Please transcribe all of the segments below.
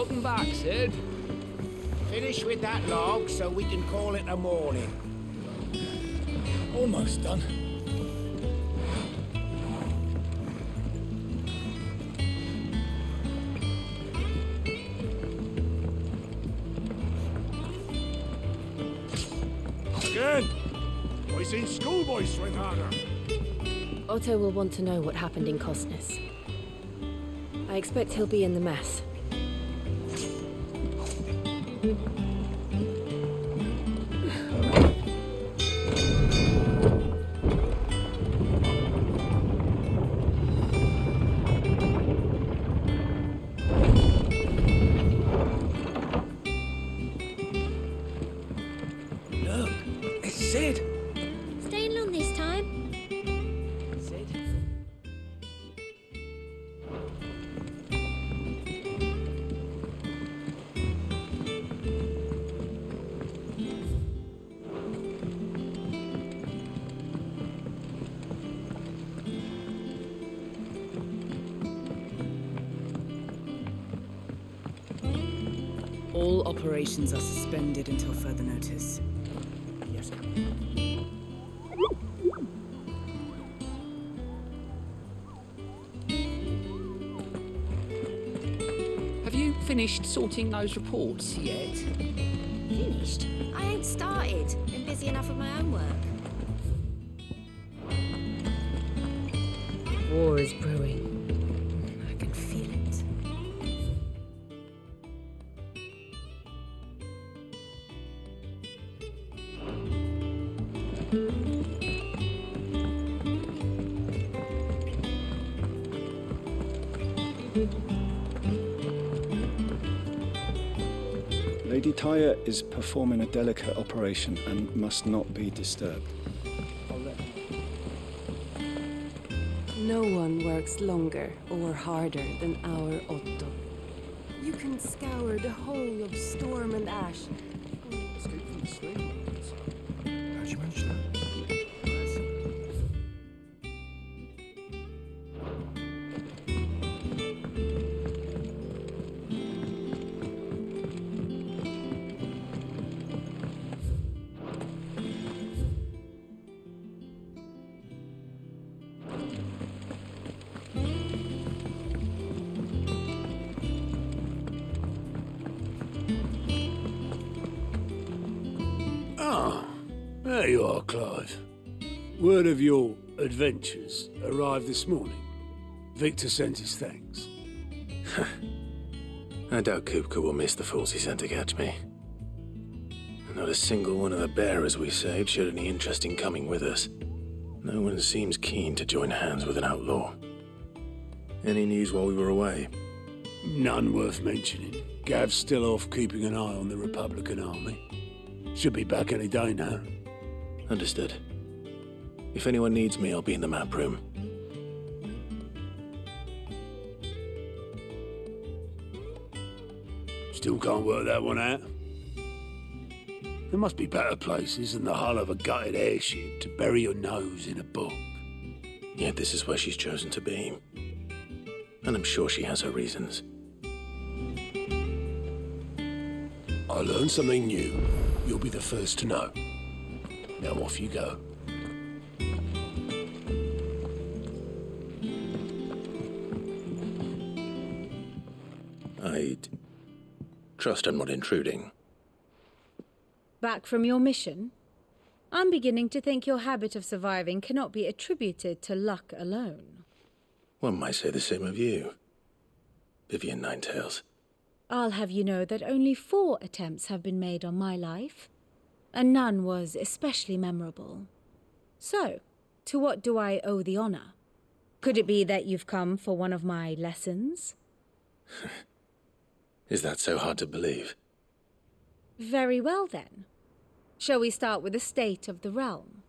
Welcome back, Sid. Finish with that log so we can call it a morning. Almost done. Again! I seen schoolboy swing harder. Otto will want to know what happened in Costness. I expect he'll be in the mess. Look, it's Sid. Staying long this time? Sid? All operations are suspended until further notice. Yes, sir. Have you finished sorting those reports yet? Finished? I ain't started. Been busy enough with my own work. War is brewing. I can feel it. Lady Tyre is performing a delicate operation and must not be disturbed. No one works longer or harder than our Otto. You can scour the whole of Storm and Ash. Escape from the slave lords. How'd you manage that? Ah, there you are, Clive. Word of your adventures arrived this morning. Victor sent his thanks. I doubt Kupka will miss the fools he sent to catch me. Not a single one of the bearers we saved showed any interest in coming with us. No one seems keen to join hands with an outlaw. Any news while we were away? None worth mentioning. Gav's still off keeping an eye on the Republican army. Should be back any day now. Understood. If anyone needs me, I'll be in the map room. Still can't work that one out. There must be better places than the hull of a gutted airship to bury your nose in a book. Yet this is where she's chosen to be. And I'm sure she has her reasons. I learned something new. You'll be the first to know. Now off you go. I'd trust I'm not intruding. Back from your mission? I'm beginning to think your habit of surviving cannot be attributed to luck alone. One might say the same of you, Vivian Ninetails. I'll have you know that only 4 attempts have been made on my life, and none was especially memorable. So, to what do I owe the honor? Could it be that you've come for one of my lessons? Is that so hard to believe? Very well, then. Shall we start with the state of the realm?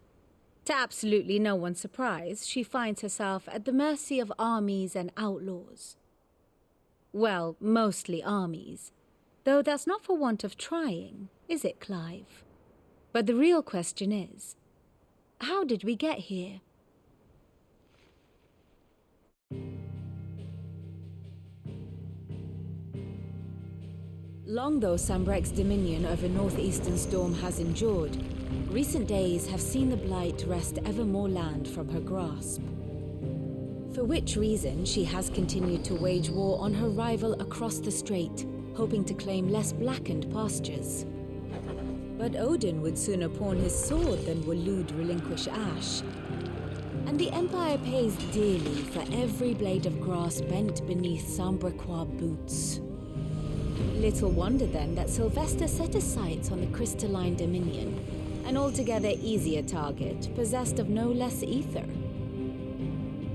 To absolutely no one's surprise, she finds herself at the mercy of armies and outlaws. Well, mostly armies. Though that's not for want of trying, is it, Clive? But the real question is, how did we get here? Long though Sambrek's dominion over northeastern Storm has endured, recent days have seen the Blight wrest ever more land from her grasp. For which reason she has continued to wage war on her rival across the strait, hoping to claim less blackened pastures. But Odin would sooner pawn his sword than Waloed relinquish Ash. And the Empire pays dearly for every blade of grass bent beneath Sambrequois boots. Little wonder then that Sylvester set his sights on the crystalline dominion, an altogether easier target, possessed of no less ether.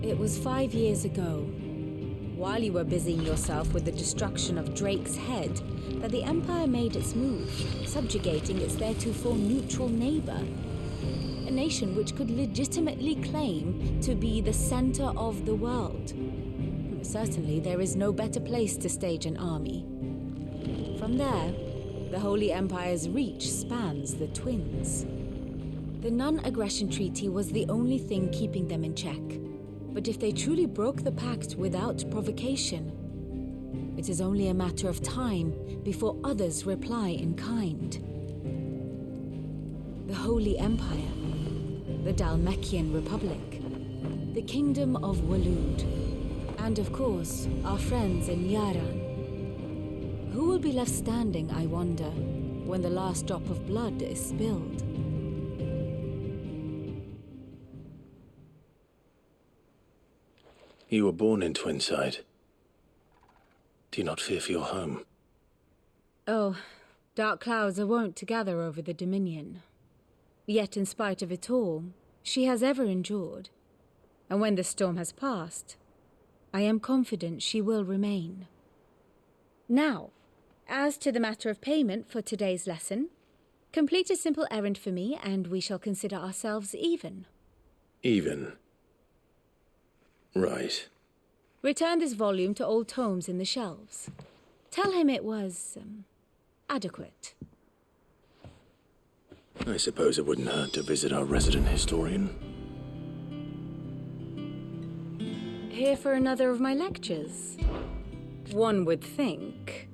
It was 5 years ago, while you were busying yourself with the destruction of Drake's head, that the Empire made its move, subjugating its theretofore neutral neighbor. A nation which could legitimately claim to be the center of the world. Certainly, there is no better place to stage an army. From there, the Holy Empire's reach spans the Twins. The non-aggression treaty was the only thing keeping them in check. But if they truly broke the pact without provocation, it is only a matter of time before others reply in kind. The Holy Empire, the Dhalmekian Republic, the Kingdom of Waloed, and of course, our friends in Yaran. Who will be left standing, I wonder, when the last drop of blood is spilled? You were born in Twinside. Do you not fear for your home? Oh, dark clouds are wont to gather over the Dominion. Yet in spite of it all, she has ever endured. And when the storm has passed, I am confident she will remain. Now, as to the matter of payment for today's lesson, complete a simple errand for me and we shall consider ourselves even. Even? Right. Return this volume to old tomes in the shelves. Tell him it was, adequate. I suppose it wouldn't hurt to visit our resident historian. Here for another of my lectures? One would think.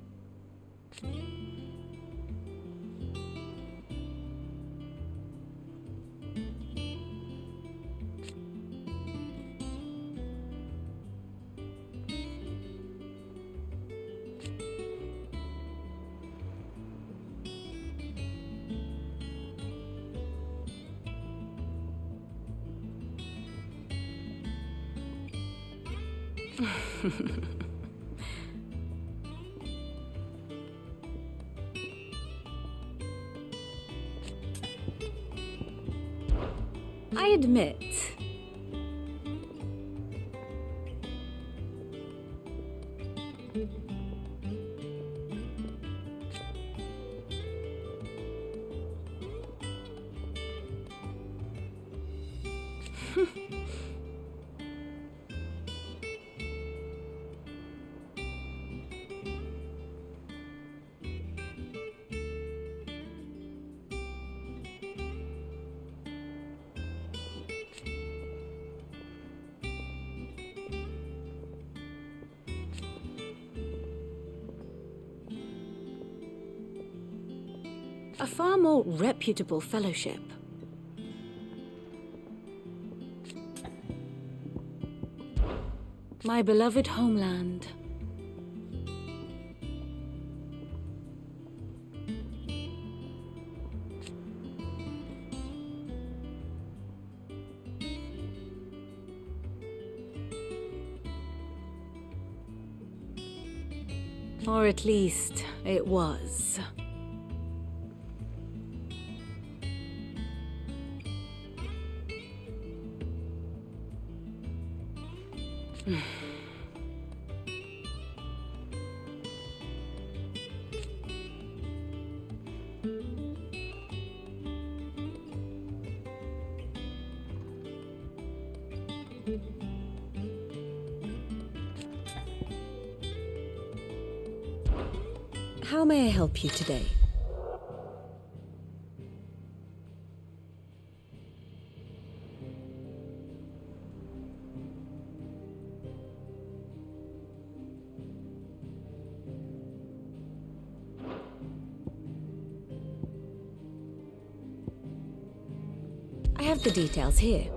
I admit, a far more reputable fellowship. My beloved homeland. Or at least, it was. How may I help you today? I have the details here.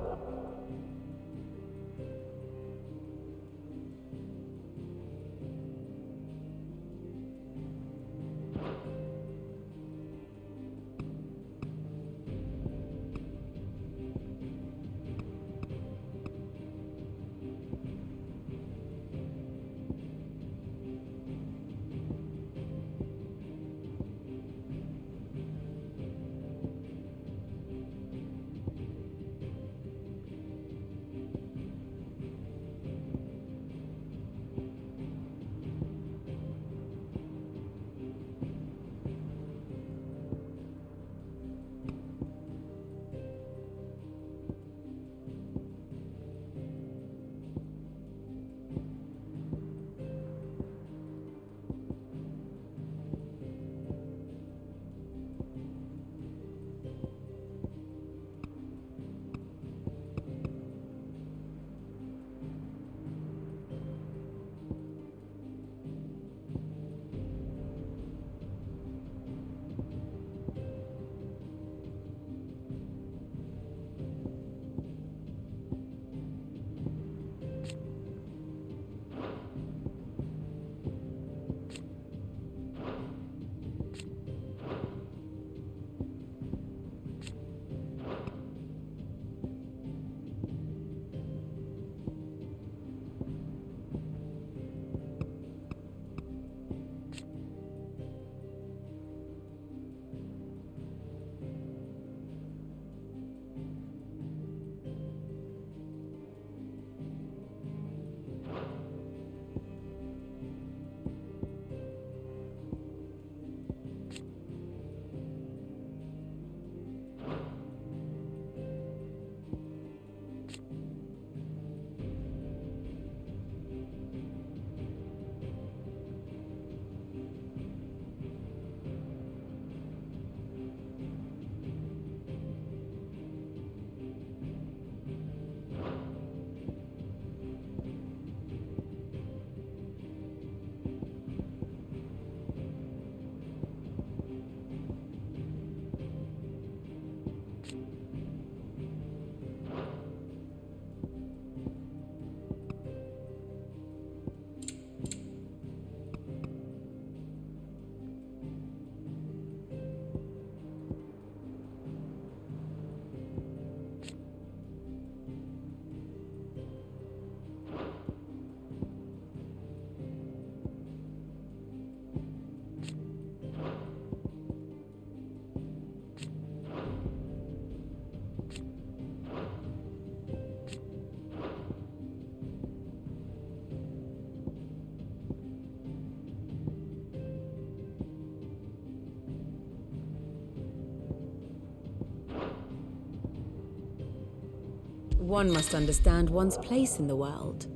One must understand one's place in the world.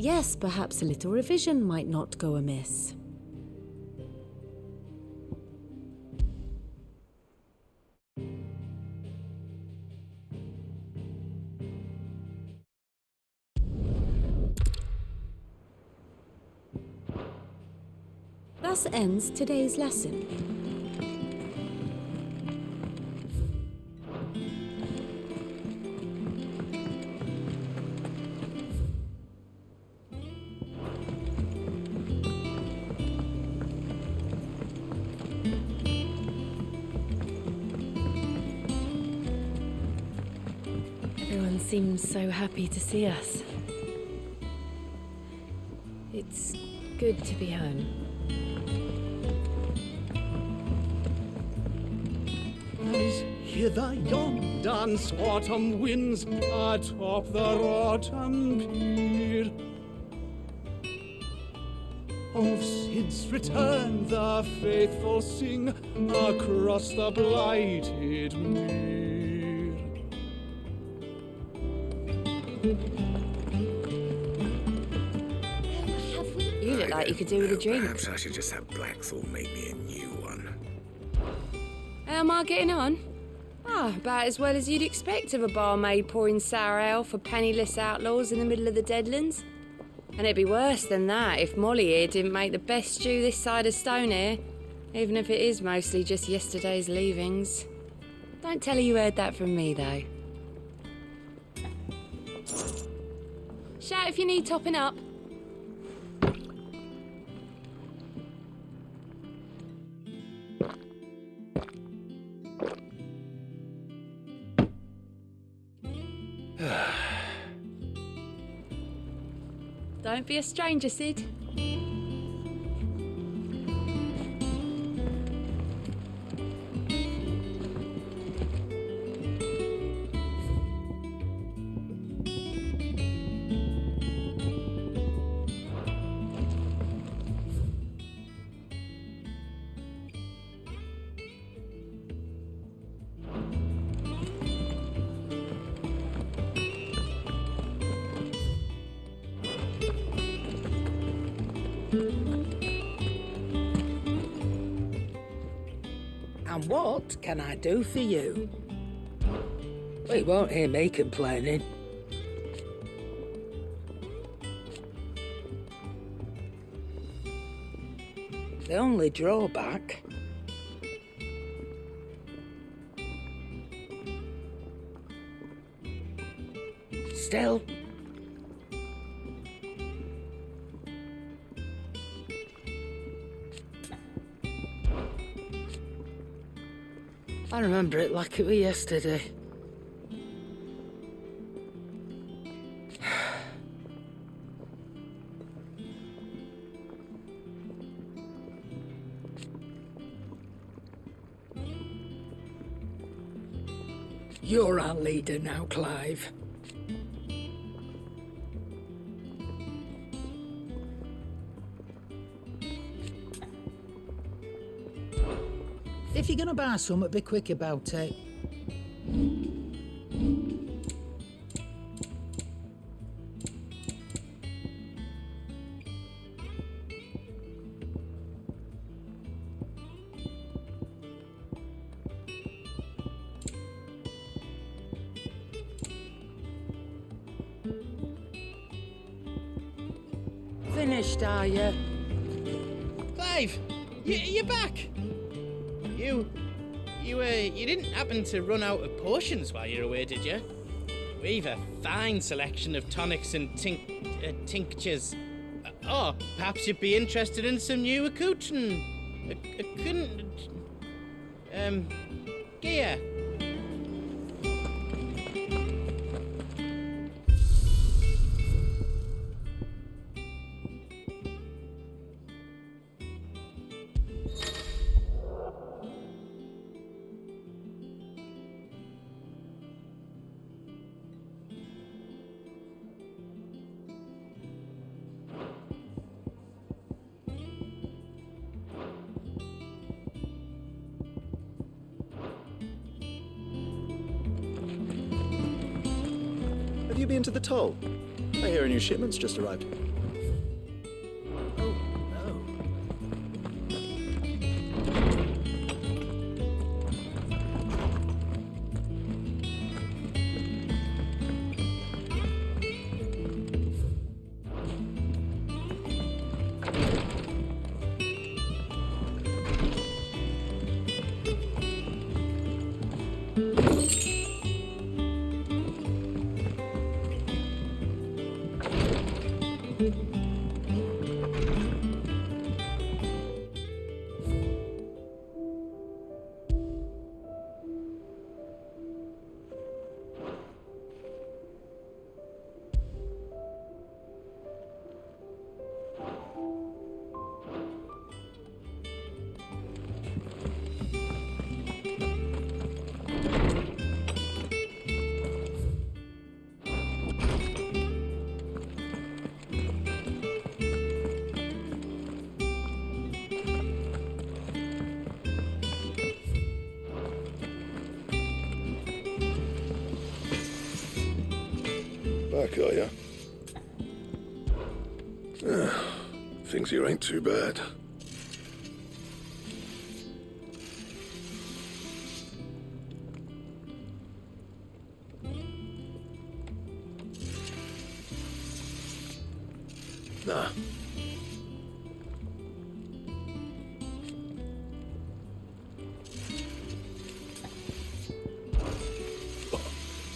Yes, perhaps a little revision might not go amiss. Thus ends today's lesson. Everyone seems so happy to see us. It's good to be home. As hither yon dance autumn winds atop the rotten pier. Of Sid's return the faithful sing across the blighted mere. You look like you could do with a drink. Perhaps I should just have Blackthorn make me a new one. How am I getting on? About as well as you'd expect of a barmaid pouring sour ale for penniless outlaws in the middle of the Deadlands. And it'd be worse than that if Molly here didn't make the best stew this side of Stonehair, even if it is mostly just yesterday's leavings. Don't tell her you heard that from me, though. Shout if you need topping up. Don't be a stranger, Sid. And what can I do for you? Well, you won't hear me complaining. The only drawback... Still... I remember it like it was yesterday. You're our leader now, Clive. If you're gonna buy something, be quick about it. Finished, are you? Clive, you're back. You didn't happen to run out of potions while you're away, did you? We've a fine selection of tonics and tinctures. Or perhaps you'd be interested in some new accoutrement. Gear. Have you been to the toll? I hear a new shipment's just arrived. Oh, no. Back, are ya? Things here ain't too bad. Nah.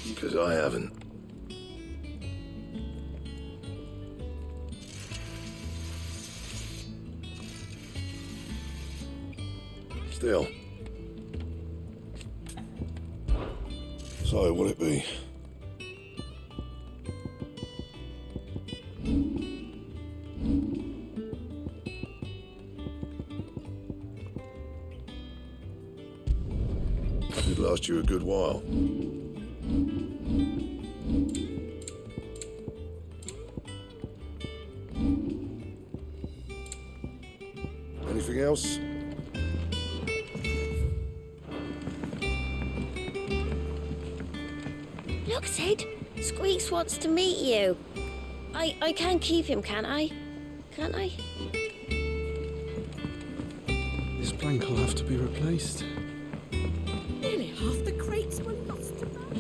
Because I haven't. Still. So, what'll it be? It'd last you a good while. Anything else? Look, Sid. Squeaks wants to meet you. I can keep him, can't I? Can't I? This plank will have to be replaced. Nearly half the crates were lost to that.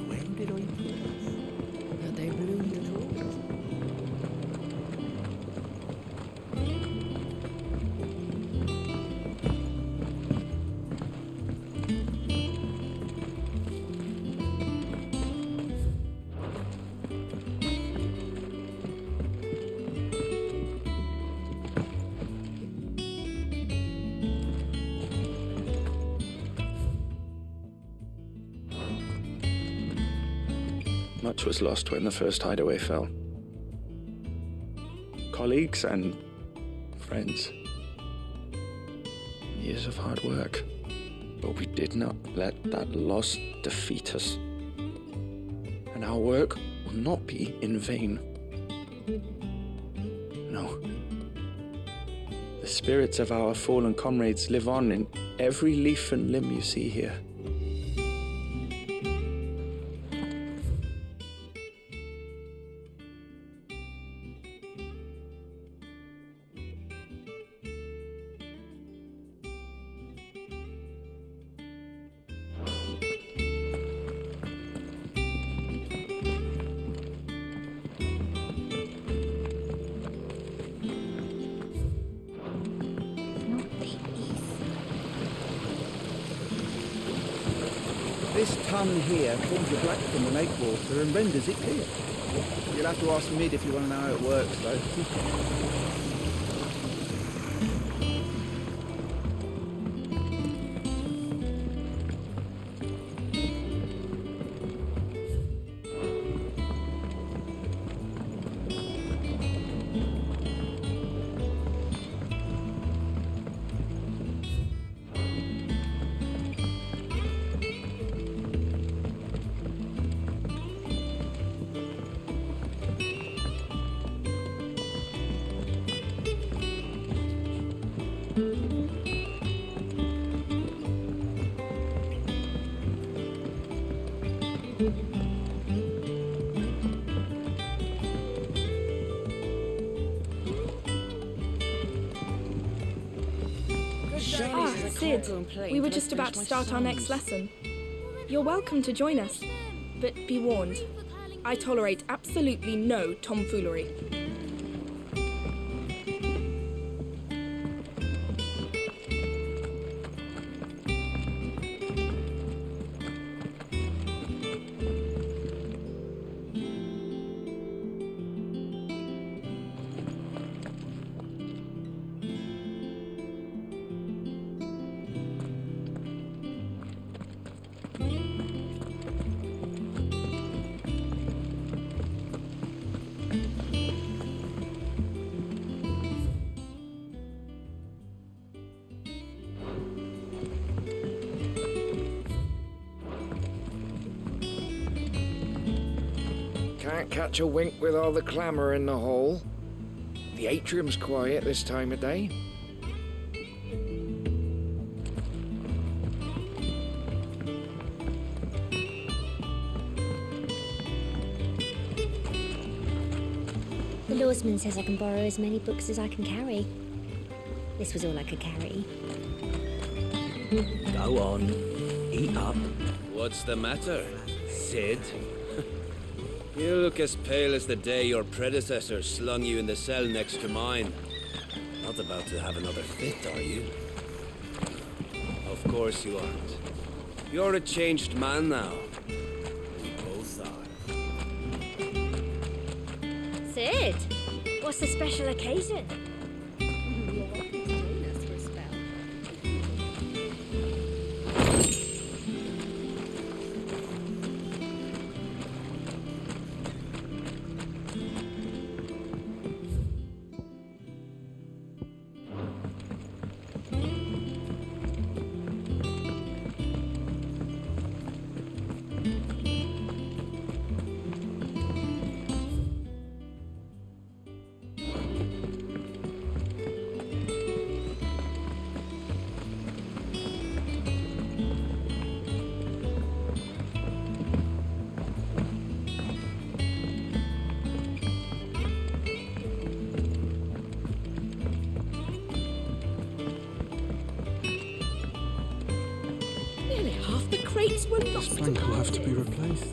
Where did I put it? Had they bloomed at all? Much was lost when the first hideaway fell. Colleagues and friends. Years of hard work. But we did not let that loss defeat us. And our work will not be in vain. No. The spirits of our fallen comrades live on in every leaf and limb you see here. This ton here forms the black from the lake water and renders it clear. You'll have to ask Mid if you want to know how it works, though. Ah, Sid, we were just about to start our next lesson. You're welcome to join us, but be warned, I tolerate absolutely no tomfoolery. Can't catch a wink with all the clamour in the hall. The atrium's quiet this time of day. Lawsman says I can borrow as many books as I can carry. This was all I could carry. Go on. Eat up. What's the matter, Sid? You look as pale as the day your predecessor slung you in the cell next to mine. Not about to have another fit, are you? Of course you aren't. You're a changed man now. We both are. Sid, what's the special occasion? Nearly half the crates were lost. This plank will have to be replaced.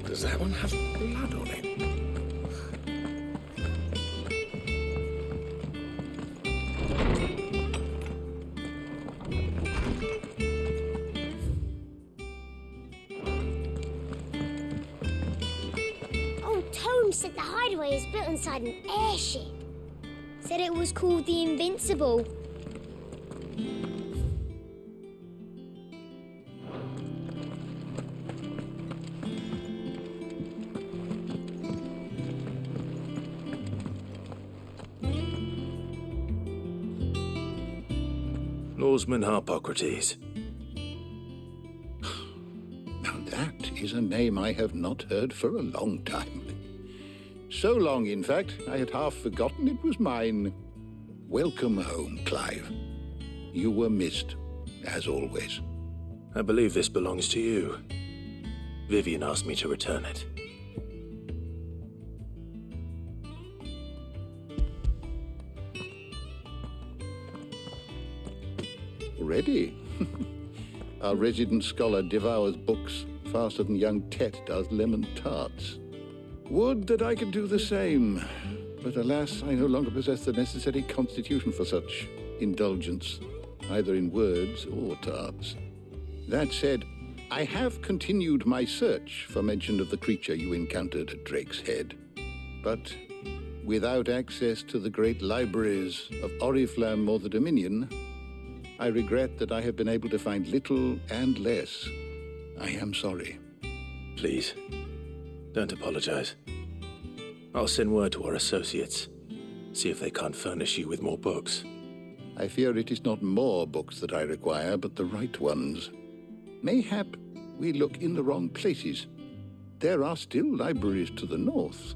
Does that one have blood on it? Old Tome said the hideaway is built inside an airship. Said it was called the Invincible. Lawsman Harpocrates. Now that is a name I have not heard for a long time. So long, in fact, I had half forgotten it was mine. Welcome home, Clive. You were missed, as always. I believe this belongs to you. Vivian asked me to return it. Already? Our resident scholar devours books faster than young Tet does lemon tarts. Would that I could do the same, but alas, I no longer possess the necessary constitution for such indulgence, either in words or tarts. That said, I have continued my search for mention of the creature you encountered at Drake's Head, but without access to the great libraries of Oriflamme or the Dominion, I regret that I have been able to find little and less. I am sorry. Please, don't apologize. I'll send word to our associates. See if they can't furnish you with more books. I fear it is not more books that I require, but the right ones. Mayhap we look in the wrong places. There are still libraries to the north.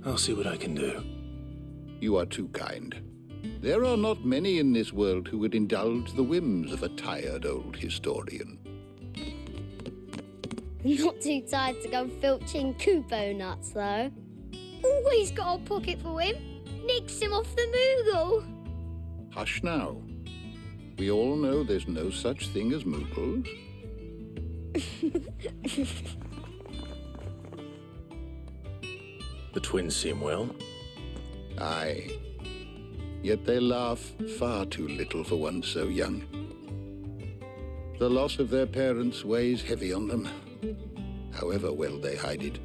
I'll see what I can do. You are too kind. There are not many in this world who would indulge the whims of a tired old historian. Not too tired to go filching Kupo nuts, though. Always got a pocket for him. Nicks him off the Moogle. Hush now. We all know there's no such thing as Moogles. The twins seem well. Aye. Yet they laugh far too little for one so young. The loss of their parents weighs heavy on them, however well they hide it.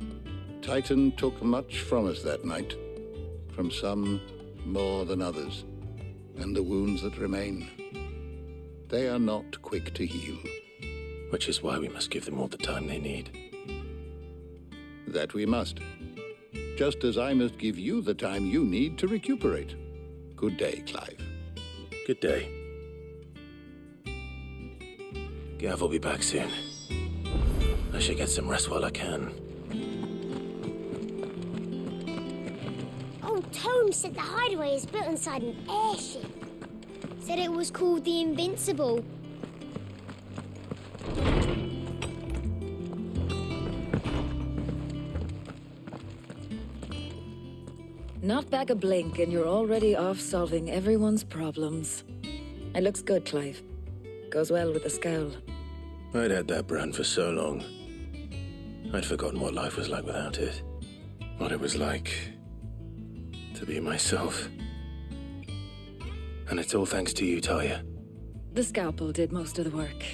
Titan took much from us that night, from some more than others, and the wounds that remain, they are not quick to heal. Which is why we must give them all the time they need. That we must. Just as I must give you the time you need to recuperate. Good day, Clive. Good day. Gav will be back soon. I should get some rest while I can. Old Holmes said the hideaway is built inside an airship. Said it was called the Invincible. Not back a blink and you're already off solving everyone's problems. It looks good, Clive. Goes well with the scowl. I'd had that brand for so long. I'd forgotten what life was like without it. What it was like to be myself. And it's all thanks to you, Talia. The scalpel did most of the work.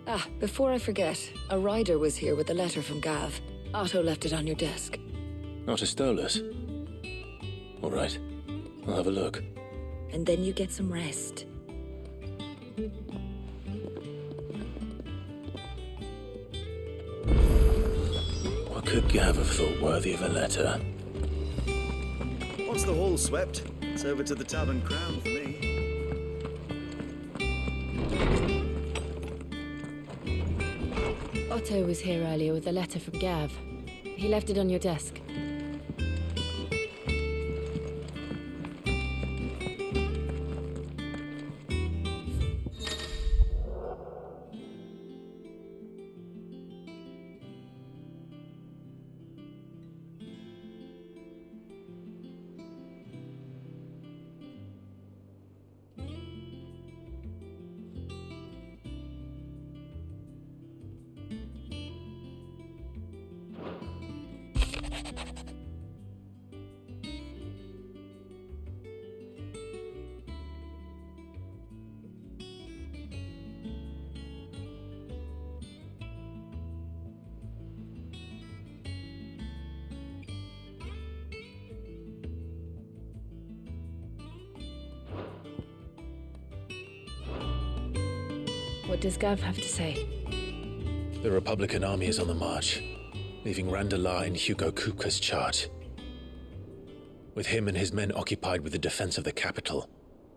Ah, before I forget, a rider was here with a letter from Gav. Otto left it on your desk. Not a stole us. All right, I'll have a look. And then you get some rest. What could Gav have thought worthy of a letter? Once the hall swept, it's over to the Tavern Crown for me. Otto was here earlier with a letter from Gav. He left it on your desk. What does Gav have to say? The Republican army is on the march, leaving Randalar in Hugo Kupka's charge. With him and his men occupied with the defense of the capital,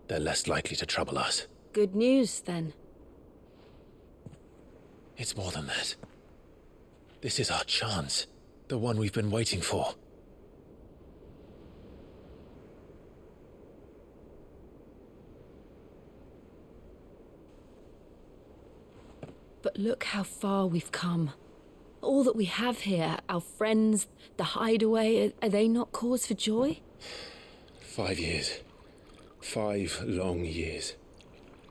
they're less likely to trouble us. Good news, then. It's more than that. This is our chance, the one we've been waiting for. But look how far we've come. All that we have here, our friends, the hideaway, are they not cause for joy? 5 years. 5 long years.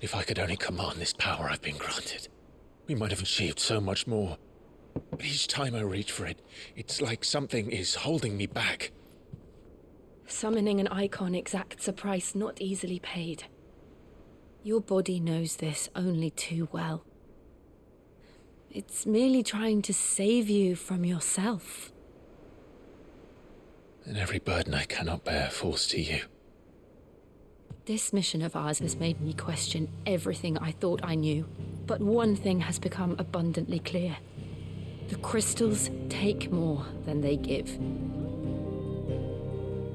If I could only command this power I've been granted, we might have achieved so much more. But each time I reach for it, it's like something is holding me back. Summoning an icon exacts a price not easily paid. Your body knows this only too well. It's merely trying to save you from yourself. And every burden I cannot bear falls to you. This mission of ours has made me question everything I thought I knew. But one thing has become abundantly clear. The crystals take more than they give.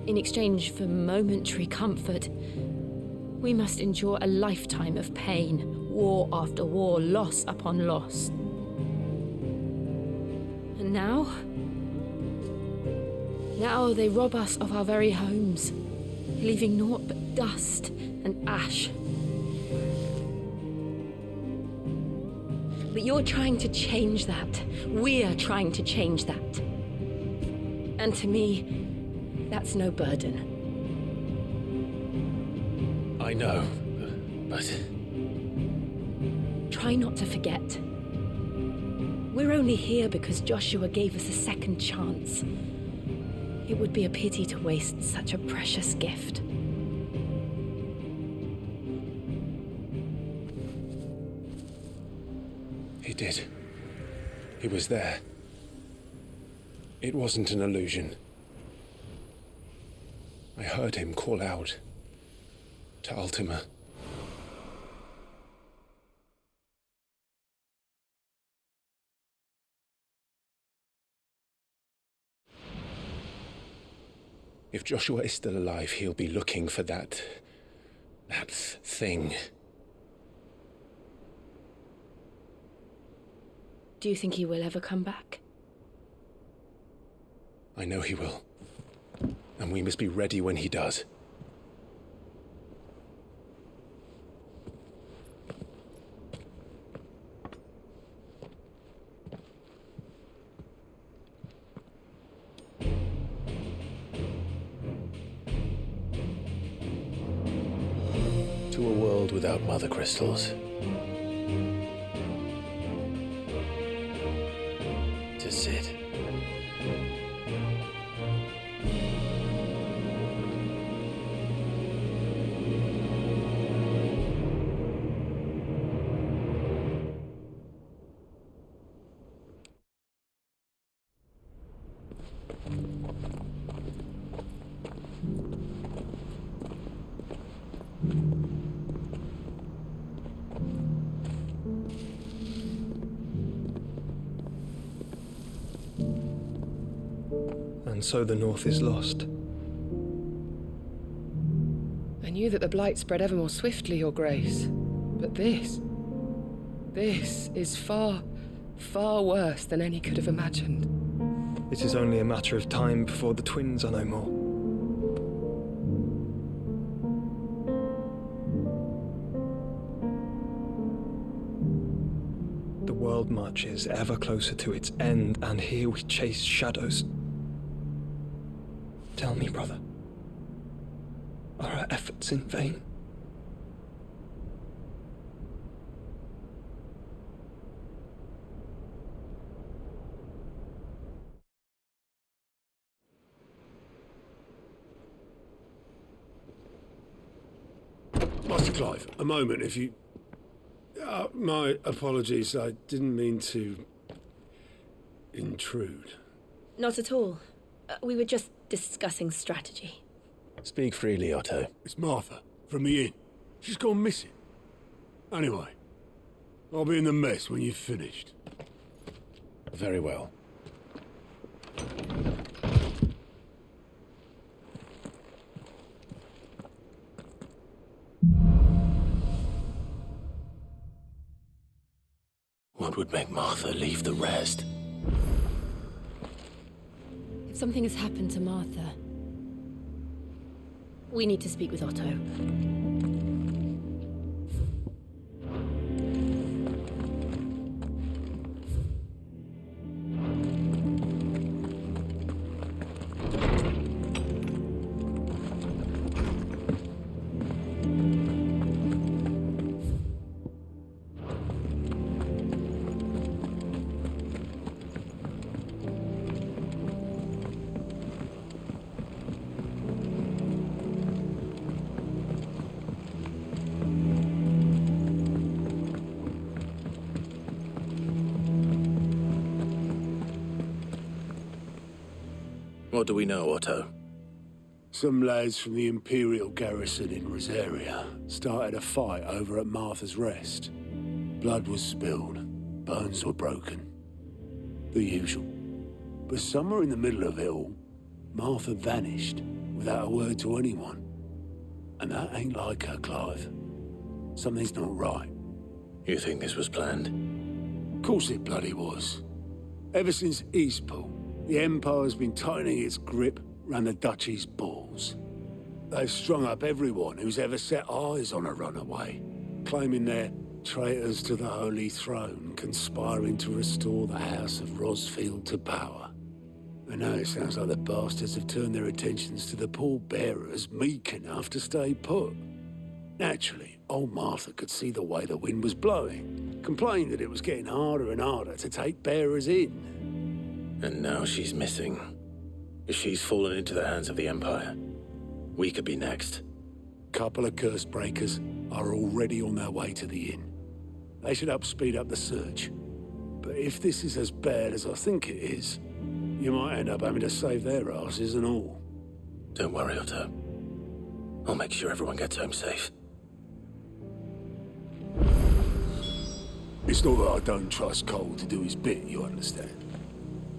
In exchange for momentary comfort, we must endure a lifetime of pain, war after war, loss upon loss. And now they rob us of our very homes, leaving naught but dust and ash. But you're trying to change that. We're trying to change that. And to me, that's no burden. I know, but... Try not to forget. We're only here because Joshua gave us a second chance. It would be a pity to waste such a precious gift. He did. He was there. It wasn't an illusion. I heard him call out to Ultima. If Joshua is still alive, he'll be looking for that thing. Do you think he will ever come back? I know he will. and we must be ready when he does. To a world without mother crystals. To Sid. And so the North is lost. I knew that the blight spread ever more swiftly, Your Grace. But this is far, far worse than any could have imagined. It is only a matter of time before the twins are no more. The world marches ever closer to its end, and here we chase shadows. Tell me, brother, are our efforts in vain? Master Clive, a moment, if you... my apologies, I didn't mean to... intrude. Not at all. We were just discussing strategy. Speak freely, Otto. It's Martha, from the inn. She's gone missing. Anyway, I'll be in the mess when you've finished. Very well. What would make Martha leave the rest? If something has happened to Martha, we need to speak with Otto. What do we know, Otto? Some lads from the Imperial garrison in Rosaria started a fight over at Martha's Rest. Blood was spilled, bones were broken. The usual. But somewhere in the middle of it all, Martha vanished without a word to anyone. And that ain't like her, Clive. Something's not right. You think this was planned? Of course it bloody was. Ever since Eastpool, the Empire's been tightening its grip round the Duchy's balls. They've strung up everyone who's ever set eyes on a runaway, claiming they're traitors to the Holy Throne, conspiring to restore the House of Rosfield to power. And now it sounds like the bastards have turned their attentions to the pallbearers meek enough to stay put. Naturally, old Martha could see the way the wind was blowing, complained that it was getting harder and harder to take bearers in. And now she's missing. If she's fallen into the hands of the Empire, we could be next. Couple of curse breakers are already on their way to the inn. They should help speed up the search. But if this is as bad as I think it is, you might end up having to save their asses and all. Don't worry, Otto. I'll make sure everyone gets home safe. It's not that I don't trust Cole to do his bit, you understand?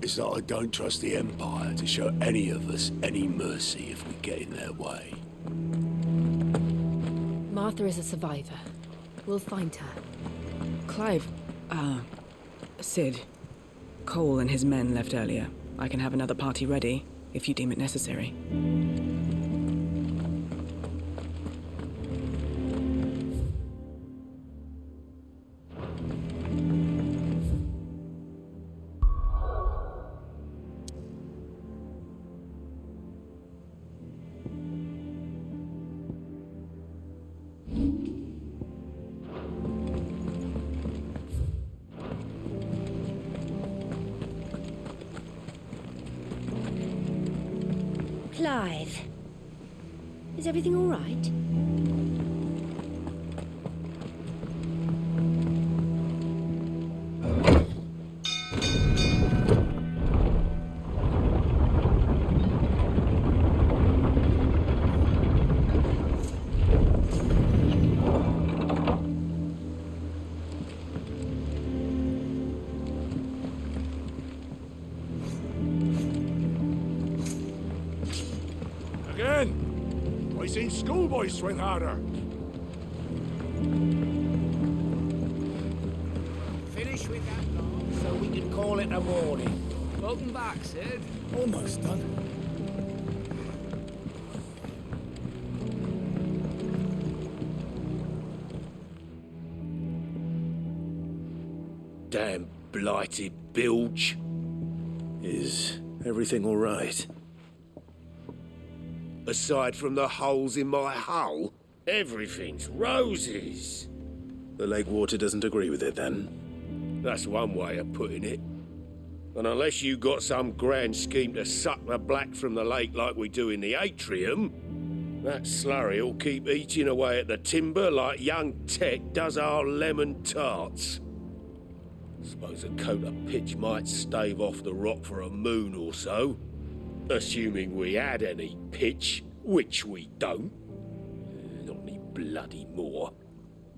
It's that I don't trust the Empire to show any of us any mercy if we get in their way. Martha is a survivor. We'll find her. Clive, Sid. Cole and his men left earlier. I can have another party ready, if you deem it necessary. Clive, is everything all right? Again! I seen schoolboys swing harder. Finish with that now, so we can call it a morning. Welcome back, Sid. Almost done. Damn blighted bilge. Is everything all right? Aside from the holes in my hull, everything's roses. The lake water doesn't agree with it, then? That's one way of putting it. And unless you got some grand scheme to suck the black from the lake like we do in the atrium, that slurry'll keep eating away at the timber like young Tech does our lemon tarts. Suppose a coat of pitch might stave off the rock for a moon or so. Assuming we had any pitch, which we don't. Not any bloody more.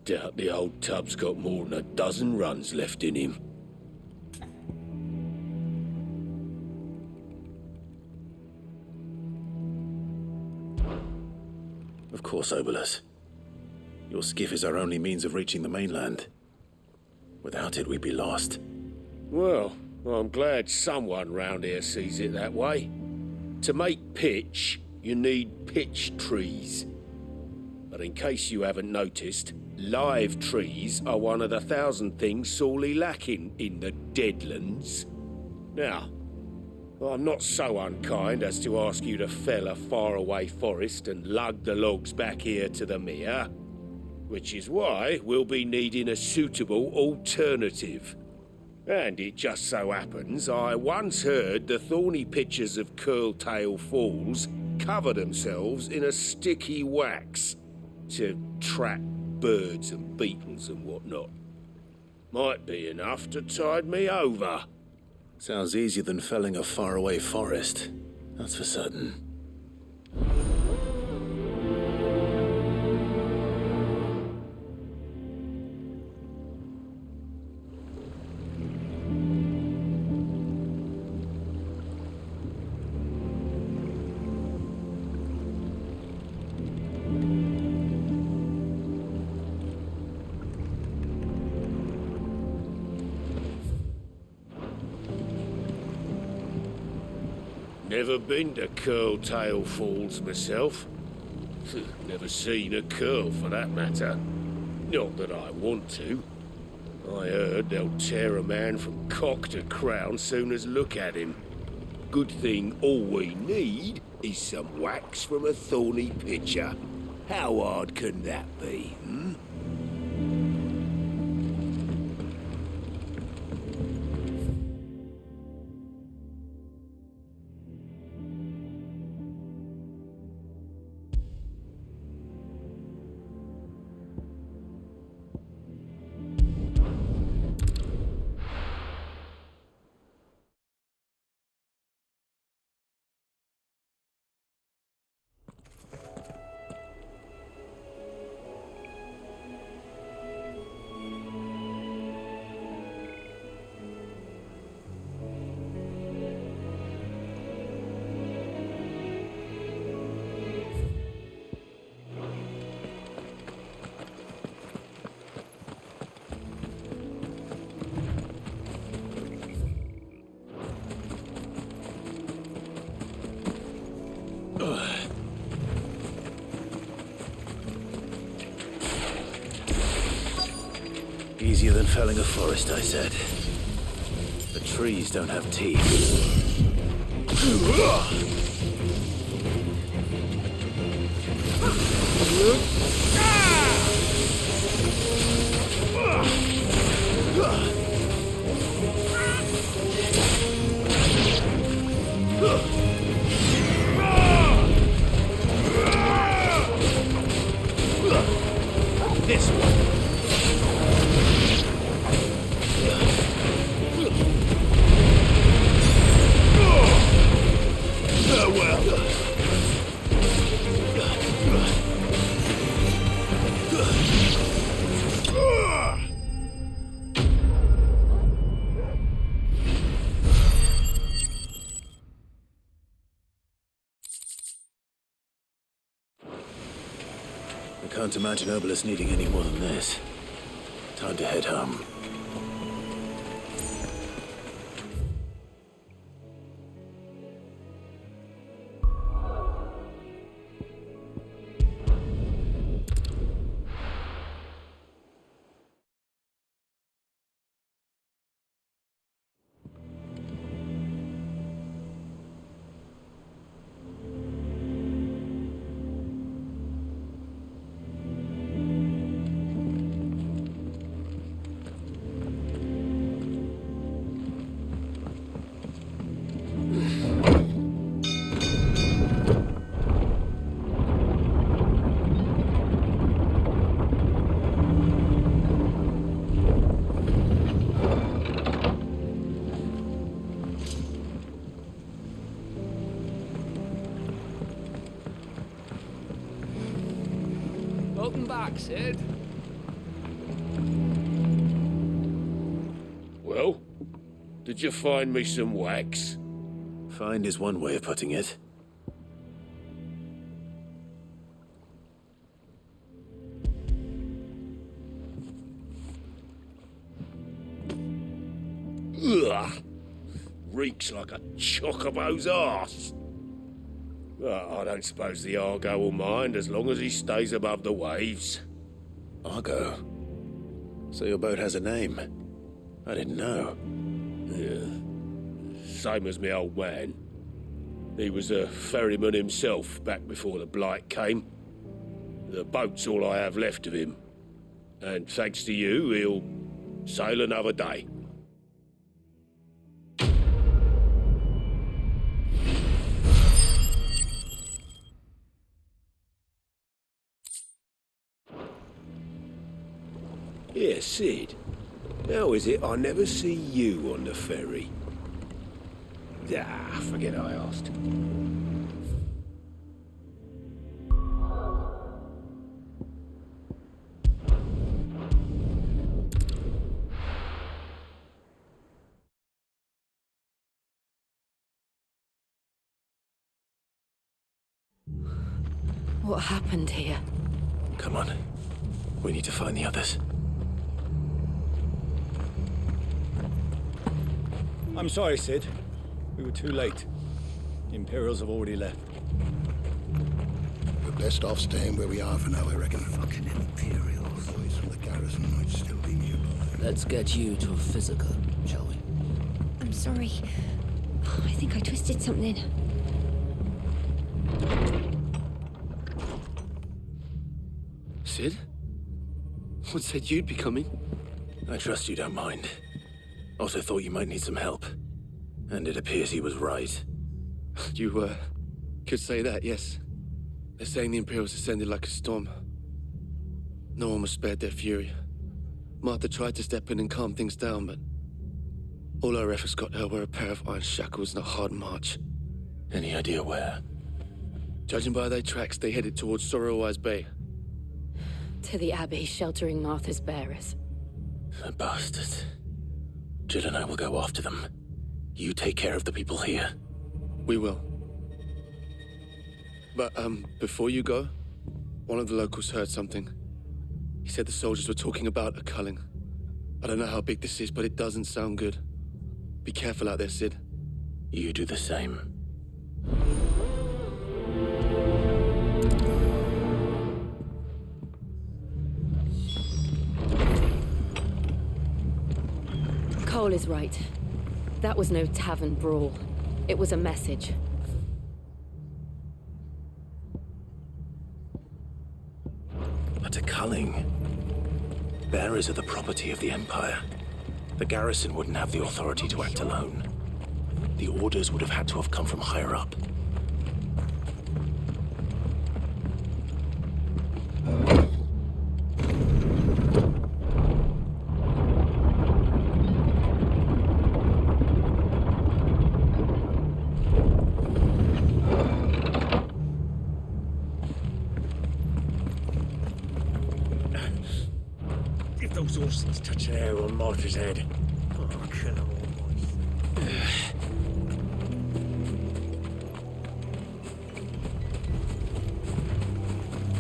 Doubt the old tub's got more than a dozen runs left in him. Of course, Obolus. Your skiff is our only means of reaching the mainland. Without it, we'd be lost. Well, I'm glad someone round here sees it that way. To make pitch, you need pitch trees. But in case you haven't noticed, live trees are one of the 1,000 things sorely lacking in the Deadlands. Now, I'm not so unkind as to ask you to fell a faraway forest and lug the logs back here to the mere, which is why we'll be needing a suitable alternative. And it just so happens I once heard the thorny pitchers of Curltail Falls cover themselves in a sticky wax to trap birds and beetles and whatnot. Might be enough to tide me over. Sounds easier than felling a faraway forest, that's for certain. Never been to Curltail Falls myself. Never seen a curl for that matter. Not that I want to. I heard they'll tear a man from cock to crown soon as look at him. Good thing all we need is some wax from a thorny pitcher. How hard can that be, hmm? Easier than felling a forest, I said. The trees don't have teeth. Can't imagine Obelisk needing any more than this. Time to head home. Welcome back, Sid. Well, did you find me some wax? Find is one way of putting it. Ugh! Reeks like a chocobo's arse. Well, I don't suppose the Argo will mind as long as he stays above the waves. Argo? So your boat has a name? I didn't know. Yeah. Same as me old man. He was a ferryman himself back before the Blight came. The boat's all I have left of him. And thanks to you, he'll sail another day. Yeah, Sid. How is it I never see you on the ferry? Ah, forget I asked. What happened here? Come on. We need to find the others. I'm sorry, Sid. We were too late. The Imperials have already left. We're best off staying where we are for now, I reckon. Fucking Imperials. Boys from the garrison might still be nearby. Let's get you to a physical, shall we? I'm sorry. I think I twisted something. Sid? What said you'd be coming? I trust you don't mind. Also thought you might need some help. And it appears he was right. You, could say that, yes. They're saying the Imperials ascended like a storm. No one was spared their fury. Martha tried to step in and calm things down, but all our efforts got her were a pair of iron shackles and a hard march. Any idea where? Judging by their tracks, they headed towards Sorrowwise Bay. To the Abbey, sheltering Martha's bearers. The bastards. Jill and I will go after them. You take care of the people here. We will. But, before you go, one of the locals heard something. He said the soldiers were talking about a culling. I don't know how big this is, but it doesn't sound good. Be careful out there, Sid. You do the same. Cole is right. That was no tavern brawl. It was a message. But a culling. Bearers are the property of the Empire. The garrison wouldn't have the authority to act alone. The orders would have had to have come from higher up. If those horses touch the air on Martha's head, I'll kill them all, boys.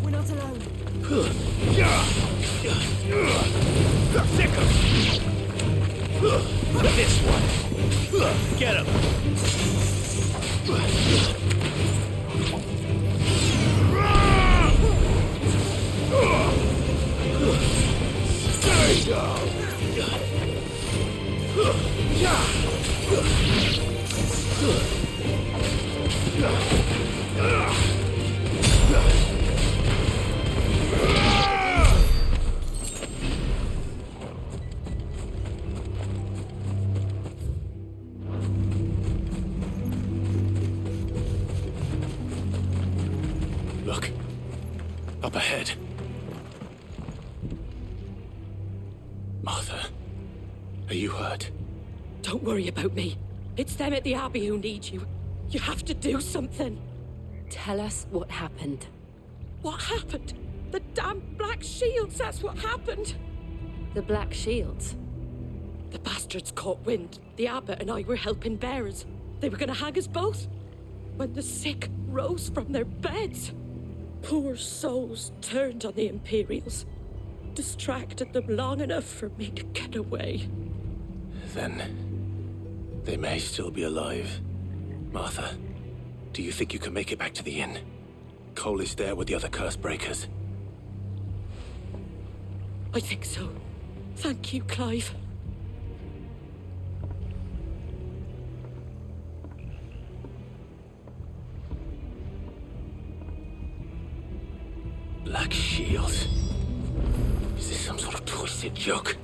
We're not alone. This one. Get him. Stay down. Look. Up ahead. Martha, are you hurt? Don't worry about me. It's them at the Abbey who need you. You have to do something. Tell us what happened. What happened? The damn Black Shields, that's what happened. The Black Shields? The bastards caught wind. The abbot and I were helping bearers. They were gonna hang us both. When the sick rose from their beds, poor souls turned on the Imperials. Distracted them long enough for me to get away. Then they may still be alive. Martha, do you think you can make it back to the inn? Cole is there with the other curse breakers. I think so. Thank you, Clive. Black Shields? Is this some sort of twisted joke?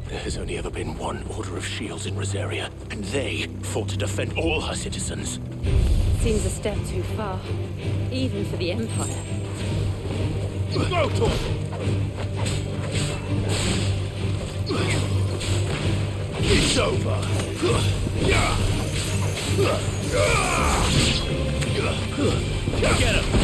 There has only ever been one Order of Shields in Rosaria, and they fought to defend all her citizens. Seems a step too far, even for the Empire. Go to It's over. Get him.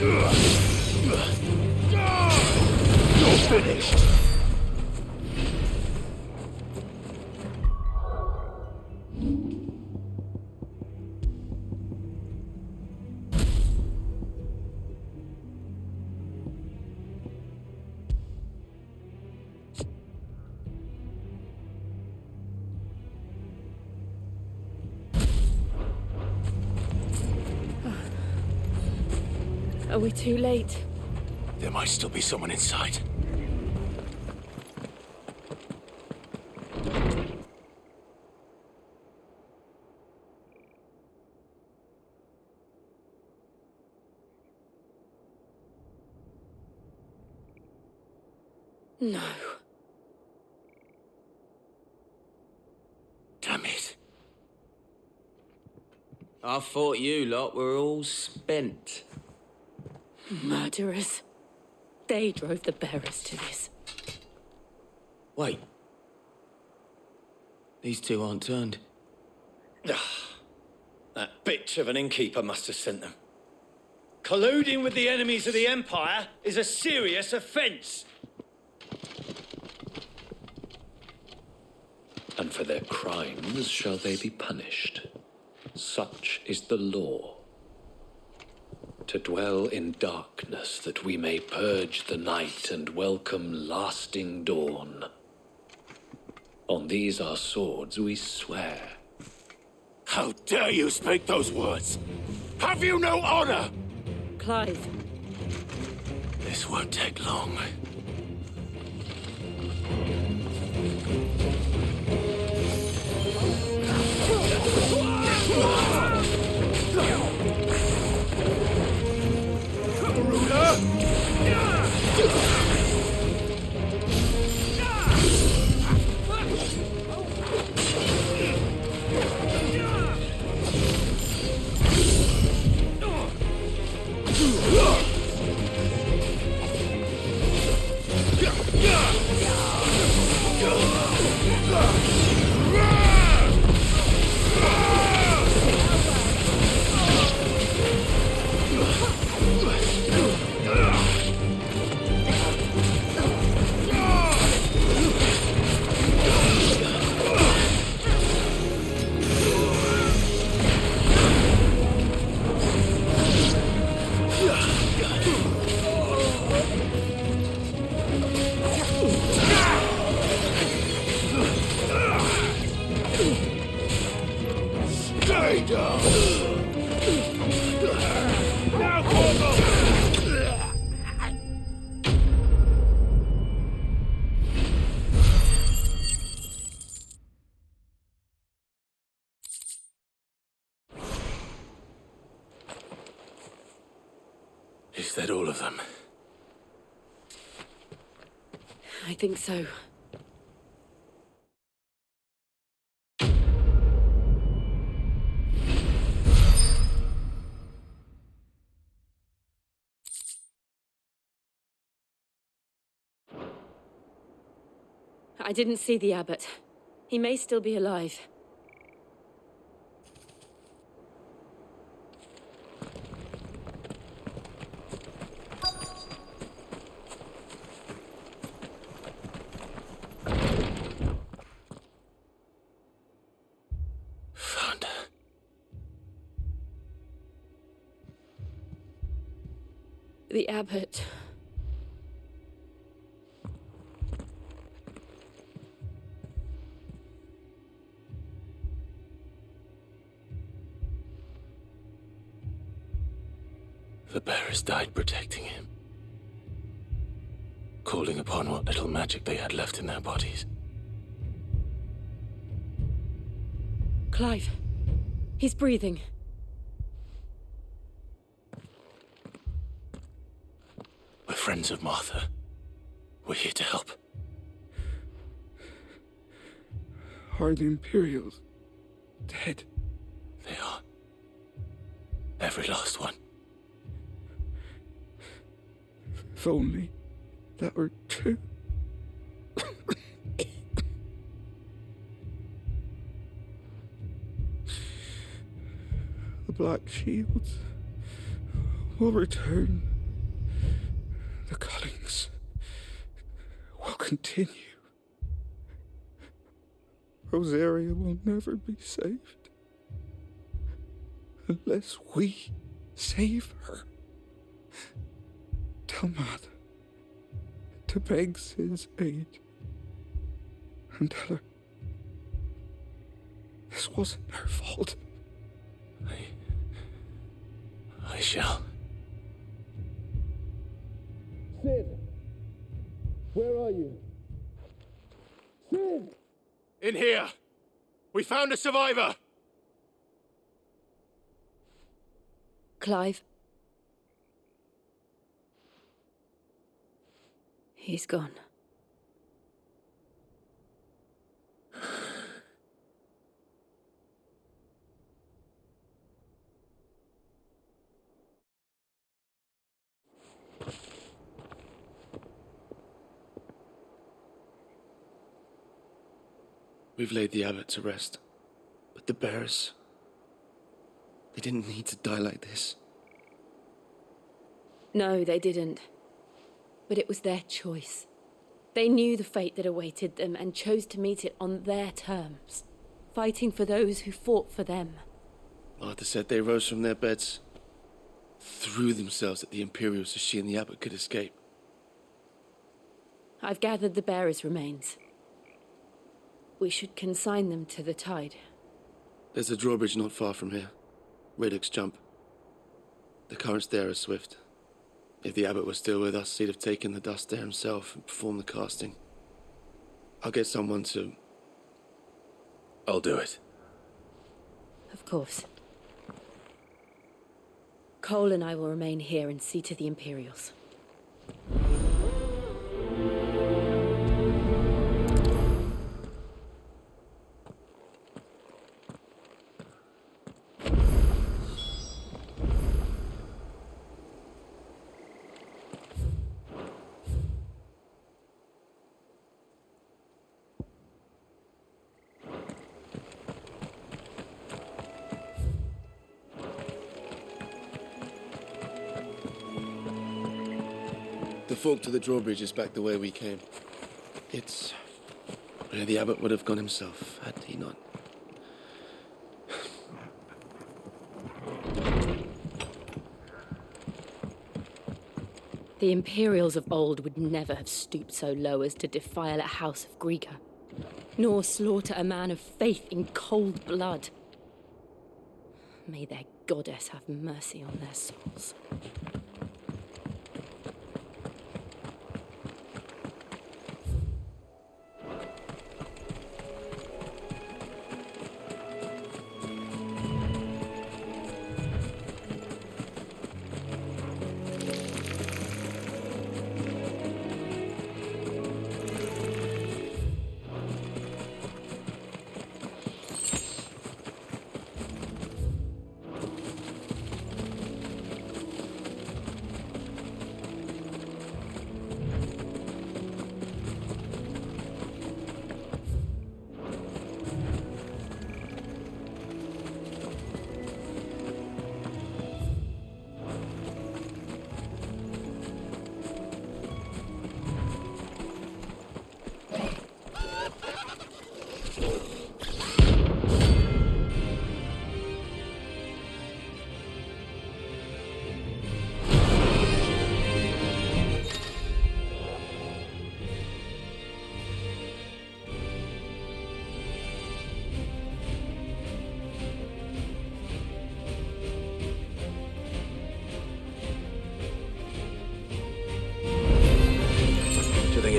You're finished. Are we too late? There might still be someone inside. No. Damn it. I thought you lot were all spent. Murderers. They drove the bearers to this. Wait. These two aren't turned. That bitch of an innkeeper must have sent them. Colluding with the enemies of the Empire is a serious offence. And for their crimes shall they be punished. Such is the law. To dwell in darkness that we may purge the night and welcome lasting dawn. On these our swords we swear. How dare you speak those words? Have you no honor? Clive. This won't take long. Is that all of them? I think so. I didn't see the abbot. He may still be alive. Found her. The abbot. The bearers died protecting him. Calling upon what little magic they had left in their bodies. Clive. He's breathing. We're friends of Martha. We're here to help. Are the Imperials dead? They are. Every last one. If only that were true. The Black Shields will return. continue, Rosaria will never be saved unless we save her. Tell Matt to beg Sid's aid and tell her this wasn't her fault. I shall. Sid! Where are you? Sid! In here! We found a survivor! Clive. He's gone. We've laid the abbot to rest. But the bearers... they didn't need to die like this. No, they didn't. But it was their choice. They knew the fate that awaited them and chose to meet it on their terms, fighting for those who fought for them. Martha said they rose from their beds, threw themselves at the Imperials so she and the abbot could escape. I've gathered the bearers' remains. We should consign them to the tide. There's a drawbridge not far from here. Radix jump. The currents there are swift. If the abbot was still with us, he'd have taken the dust there himself and performed the casting. I'll get someone to... I'll do it. Of course. Cole and I will remain here and see to the Imperials. The fork to the drawbridge is back the way we came. It's where the abbot would have gone himself, had he not. The Imperials of old would never have stooped so low as to defile a house of Greeka, nor slaughter a man of faith in cold blood. May their goddess have mercy on their souls.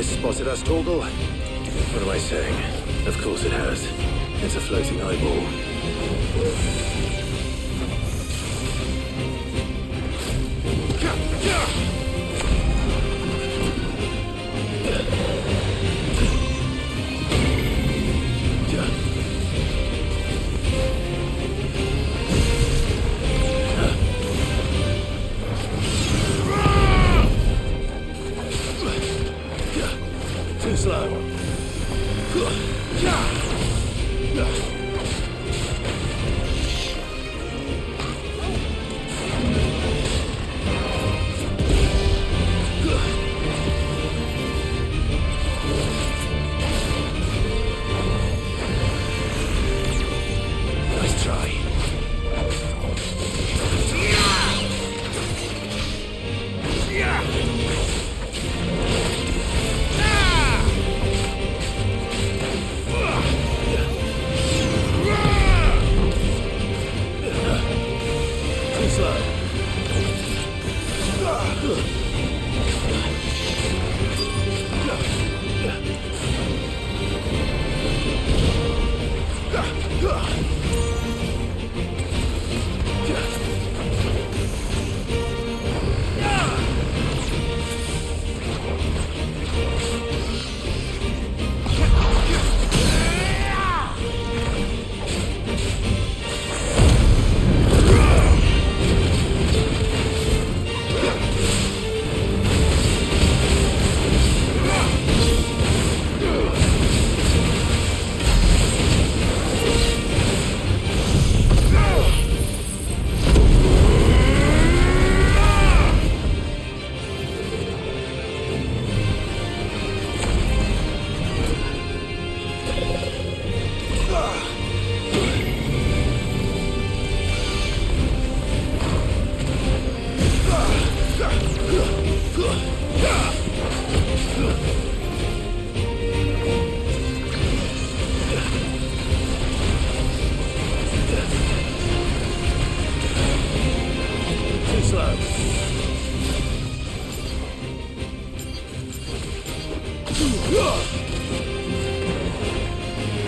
Spotted us, Torgal? What am I saying? Of course it has. It's a floating eyeball. Too slow.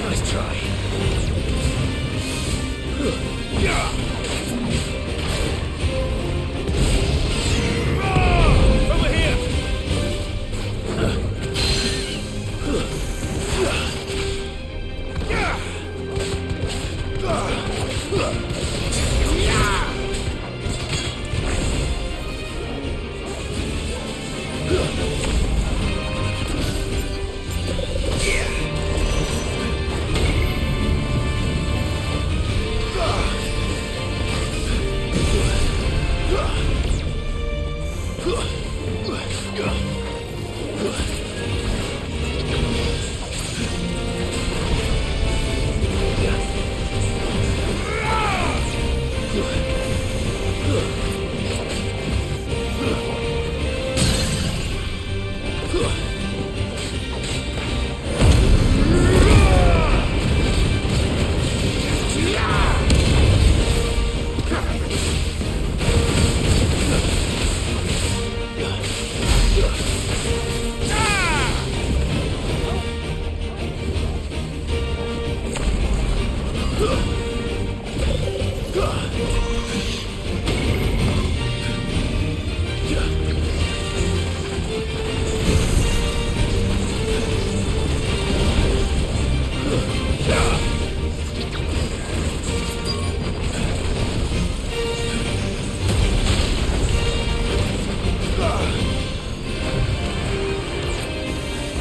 Nice try. Over here!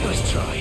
Nice try.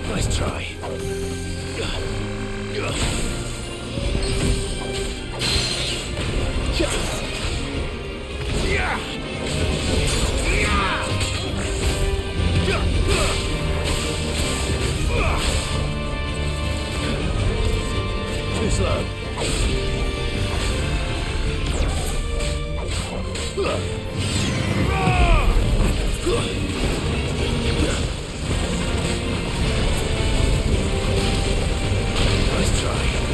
Nice try. Too slow. Nice try.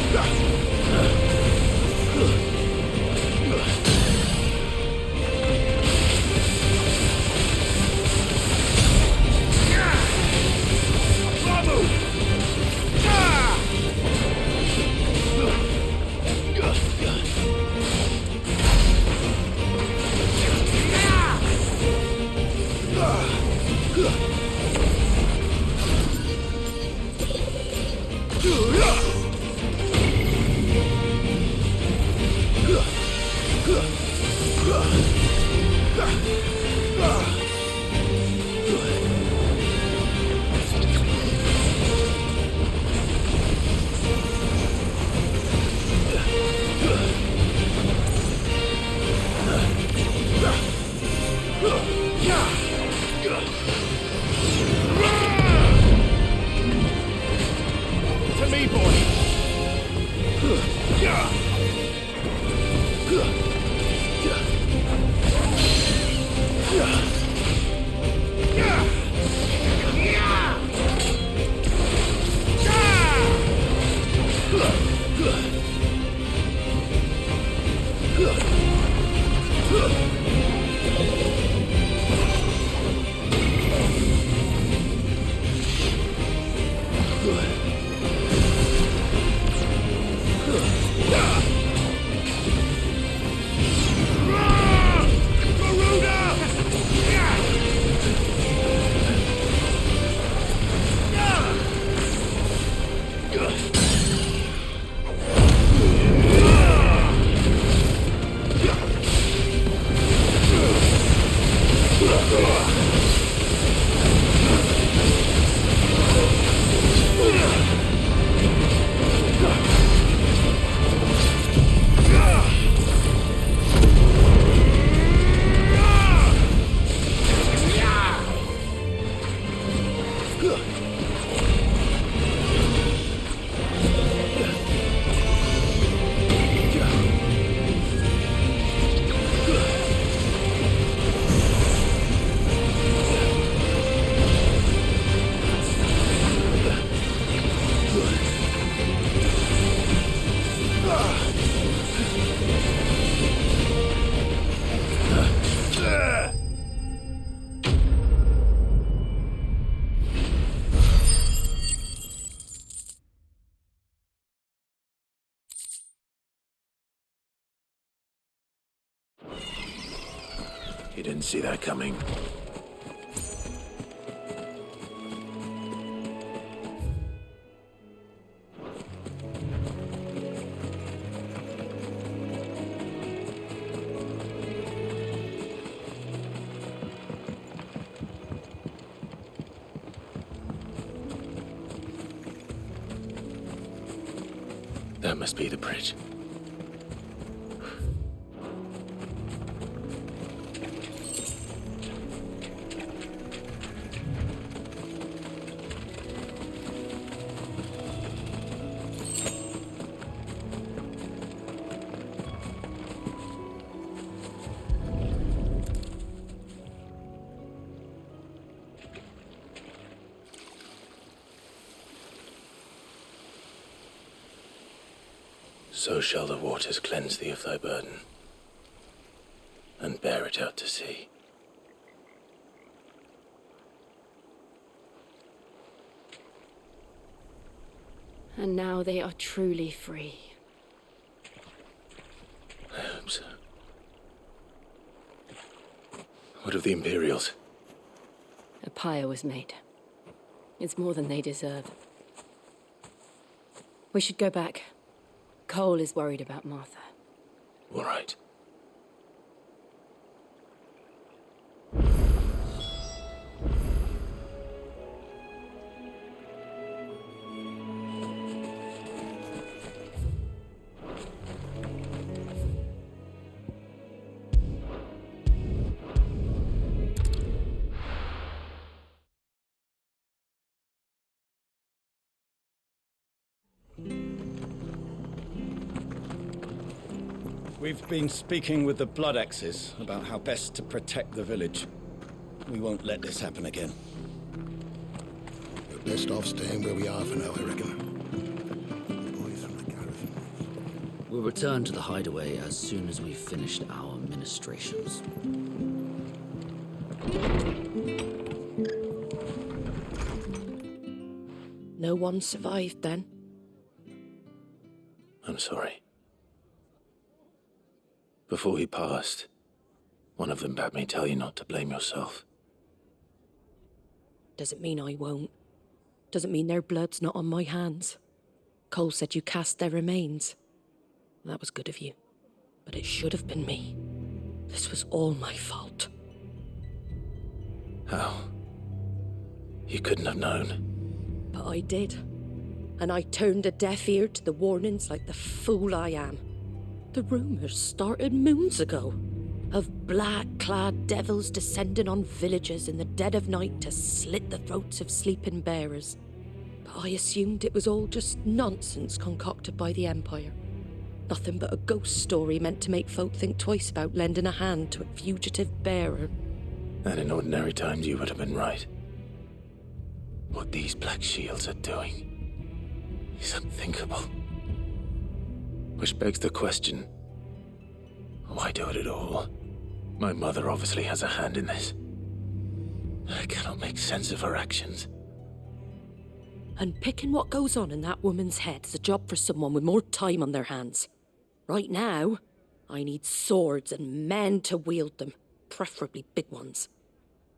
You didn't see that coming. That must be the bridge. So shall the waters cleanse thee of thy burden, and bear it out to sea. And now they are truly free. I hope so. What of the Imperials? A pyre was made. It's more than they deserve. We should go back. Cole is worried about Martha. All right. We've been speaking with the Blood Axes about how best to protect the village. We won't let this happen again. We're best off staying where we are for now, I reckon. We'll return to the hideaway as soon as we've finished our ministrations. No one survived then? I'm sorry. Before he passed, one of them bade me tell you not to blame yourself. Doesn't mean I won't. Doesn't mean their blood's not on my hands. Cole said you cast their remains. That was good of you. But it should have been me. This was all my fault. How? You couldn't have known. But I did. And I turned a deaf ear to the warnings like the fool I am. The rumours started moons ago. Of black-clad devils descending on villages in the dead of night to slit the throats of sleeping bearers. But I assumed it was all just nonsense concocted by the Empire. Nothing but a ghost story meant to make folk think twice about lending a hand to a fugitive bearer. And in ordinary times you would have been right. What these Black Shields are doing is unthinkable. Which begs the question, why do it at all? My mother obviously has a hand in this. I cannot make sense of her actions. Unpicking what goes on in that woman's head is a job for someone with more time on their hands. Right now, I need swords and men to wield them, preferably big ones.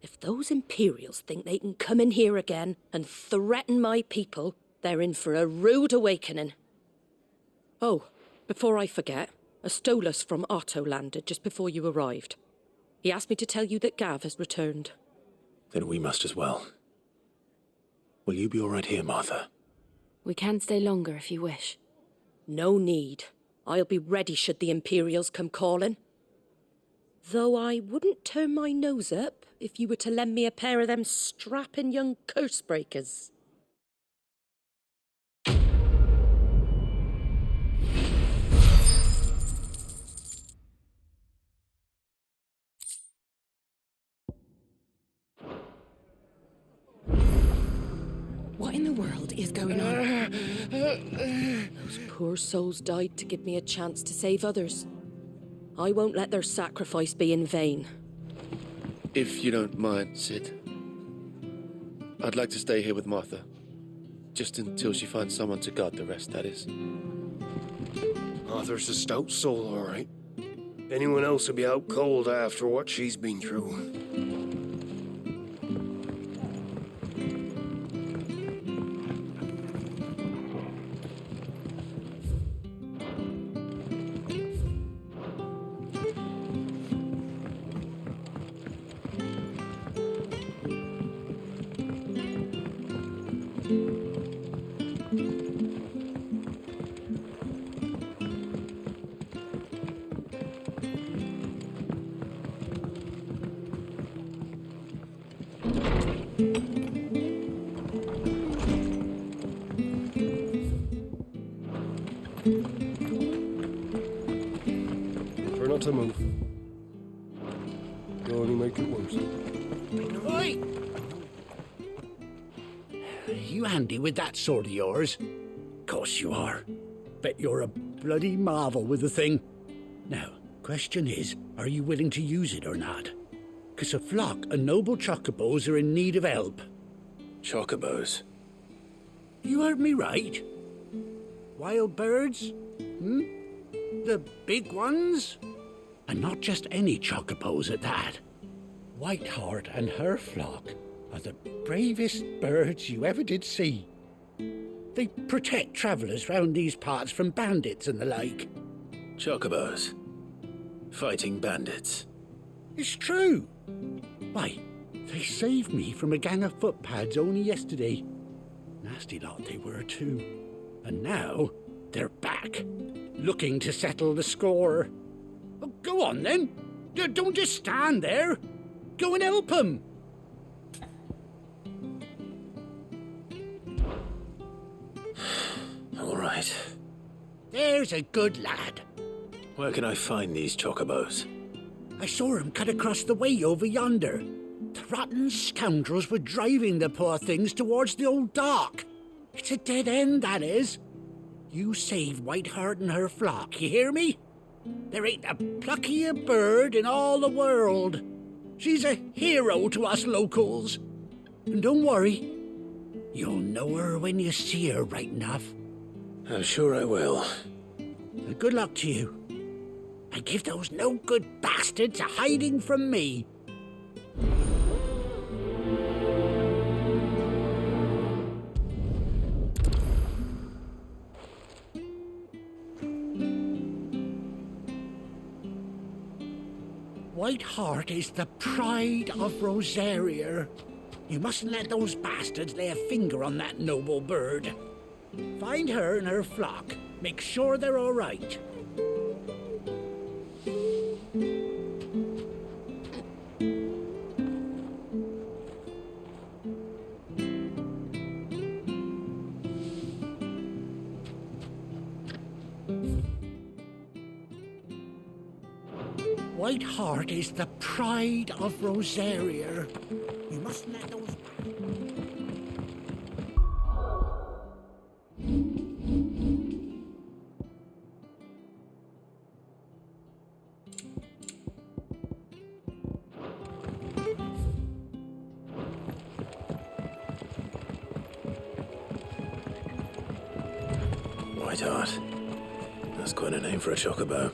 If those Imperials think they can come in here again and threaten my people, they're in for a rude awakening. Oh, before I forget, a Stolas from Otto landed just before you arrived. He asked me to tell you that Gav has returned. Then we must as well. Will you be all right here, Martha? We can stay longer if you wish. No need. I'll be ready should the Imperials come calling. Though I wouldn't turn my nose up if you were to lend me a pair of them strapping young curse-breakers. What in the world is going on? Those poor souls died to give me a chance to save others. I won't let their sacrifice be in vain. If you don't mind, Sid, I'd like to stay here with Martha. Just until she finds someone to guard the rest, that is. Martha's a stout soul, all right. Anyone else would be out cold after what she's been through. Try not to move. You'll only make it worse. Oi! You handy with that sword of yours? Course you are. Bet you're a bloody marvel with the thing. Now, question is, are you willing to use it or not? 'Cause a flock of noble chocobos are in need of help. Chocobos? You heard me right. Wild birds? The big ones? And not just any chocobos at that. Whiteheart and her flock are the bravest birds you ever did see. They protect travellers round these parts from bandits and the like. Chocobos? Fighting bandits? It's true. Why, they saved me from a gang of footpads only yesterday. Nasty lot they were too. And now they're back, looking to settle the score. Oh, go on then. Don't just stand there. Go and help them. All right. There's a good lad. Where can I find these chocobos? I saw him cut across the way over yonder. The rotten scoundrels were driving the poor things towards the old dock. It's a dead end, that is. You saved Whiteheart and her flock, you hear me? There ain't a pluckier bird in all the world. She's a hero to us locals. And don't worry, you'll know her when you see her right enough. I'm sure I will. Good luck to you. And give those no-good bastards a hiding from me. Whiteheart is the pride of Rosaria. You mustn't let those bastards lay a finger on that noble bird. Find her and her flock. Make sure they're all right. Whiteheart is the pride of Rosaria. You mustn't let those... Sweetheart. That's quite a name for a chocobo.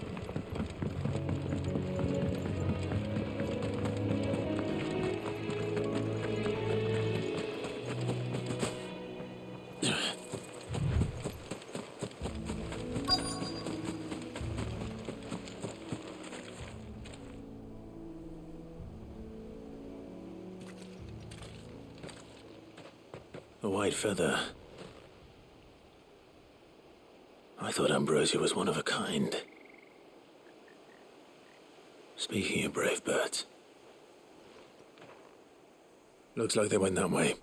A white feather. I thought Ambrosia was one of a kind. Speaking of brave birds, looks like they went that way.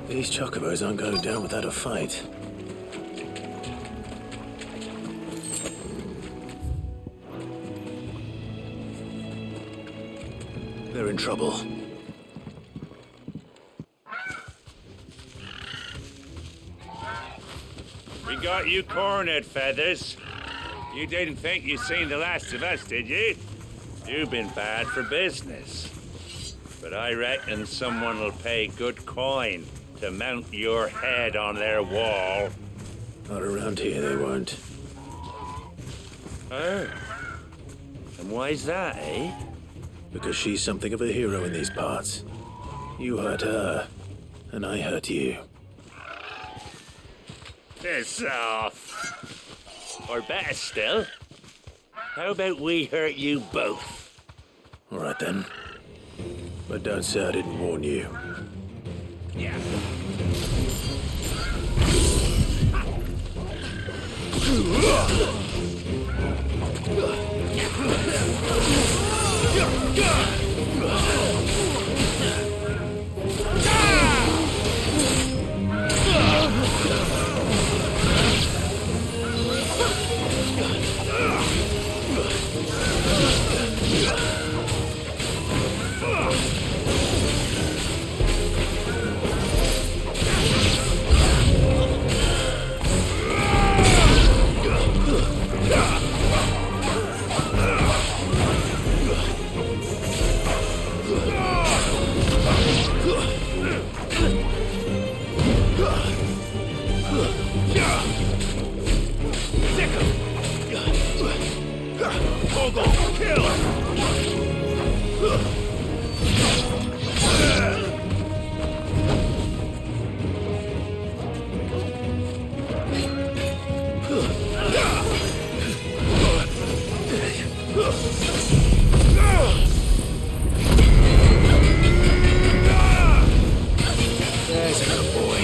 These chocobos aren't going down without a fight. They're in trouble. We got you cornered, Feathers. You didn't think you'd seen the last of us, did you? You've been bad for business. But I reckon someone will pay good coin to mount your head on their wall. Not around here, they won't. Oh. And why's that, eh? Because she's something of a hero in these parts. You hurt her, and I hurt you. Piss off. Or better still, how about we hurt you both? All right then. But don't say I didn't warn you. Yeah. There's a good boy.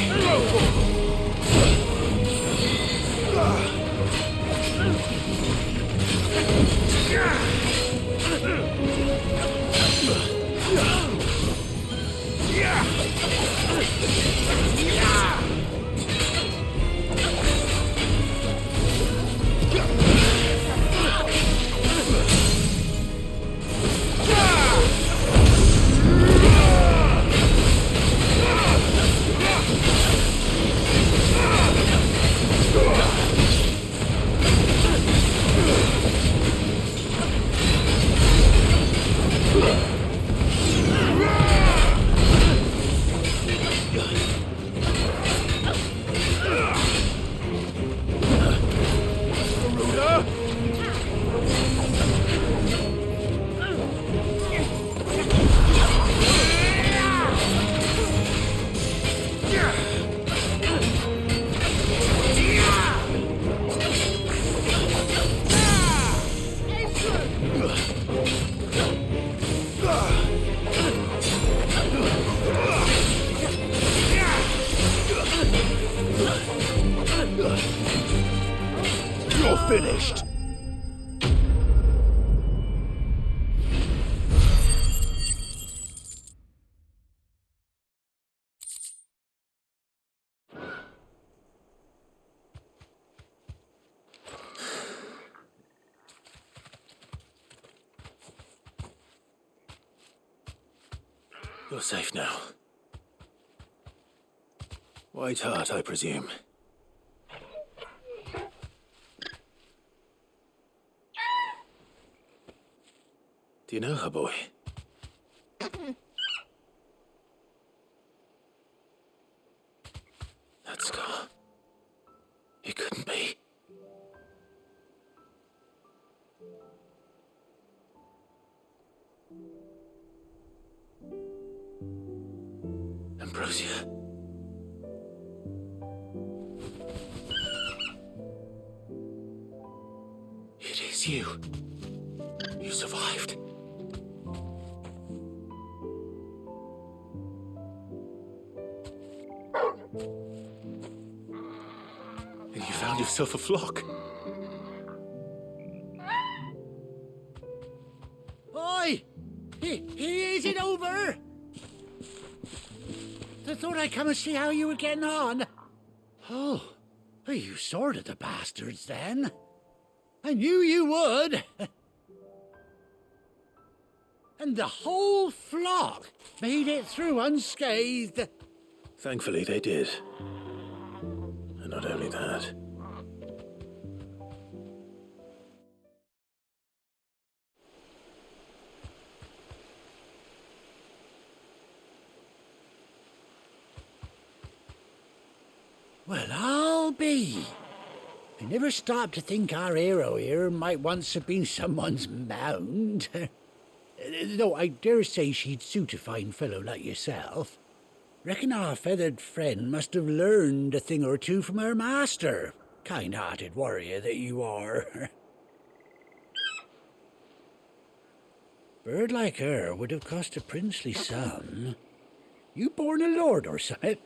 You're finished. You're safe now. White Hart, I presume. Do you know her, boy? That scar. It couldn't be. Ambrosia. It is you. You survived. And you found yourself a flock. Oi! Is it over? I thought I'd come and see how you were getting on. Oh, you sorted the bastards then. I knew you would. And the whole flock made it through unscathed. Thankfully, they did. And not only that. Well, I'll be. I never stopped to think our hero here might once have been someone's mound. Though I dare say she'd suit a fine fellow like yourself. Reckon our feathered friend must have learned a thing or two from her master. Kind-hearted warrior that you are. Bird like her would have cost a princely sum. You born a lord or something?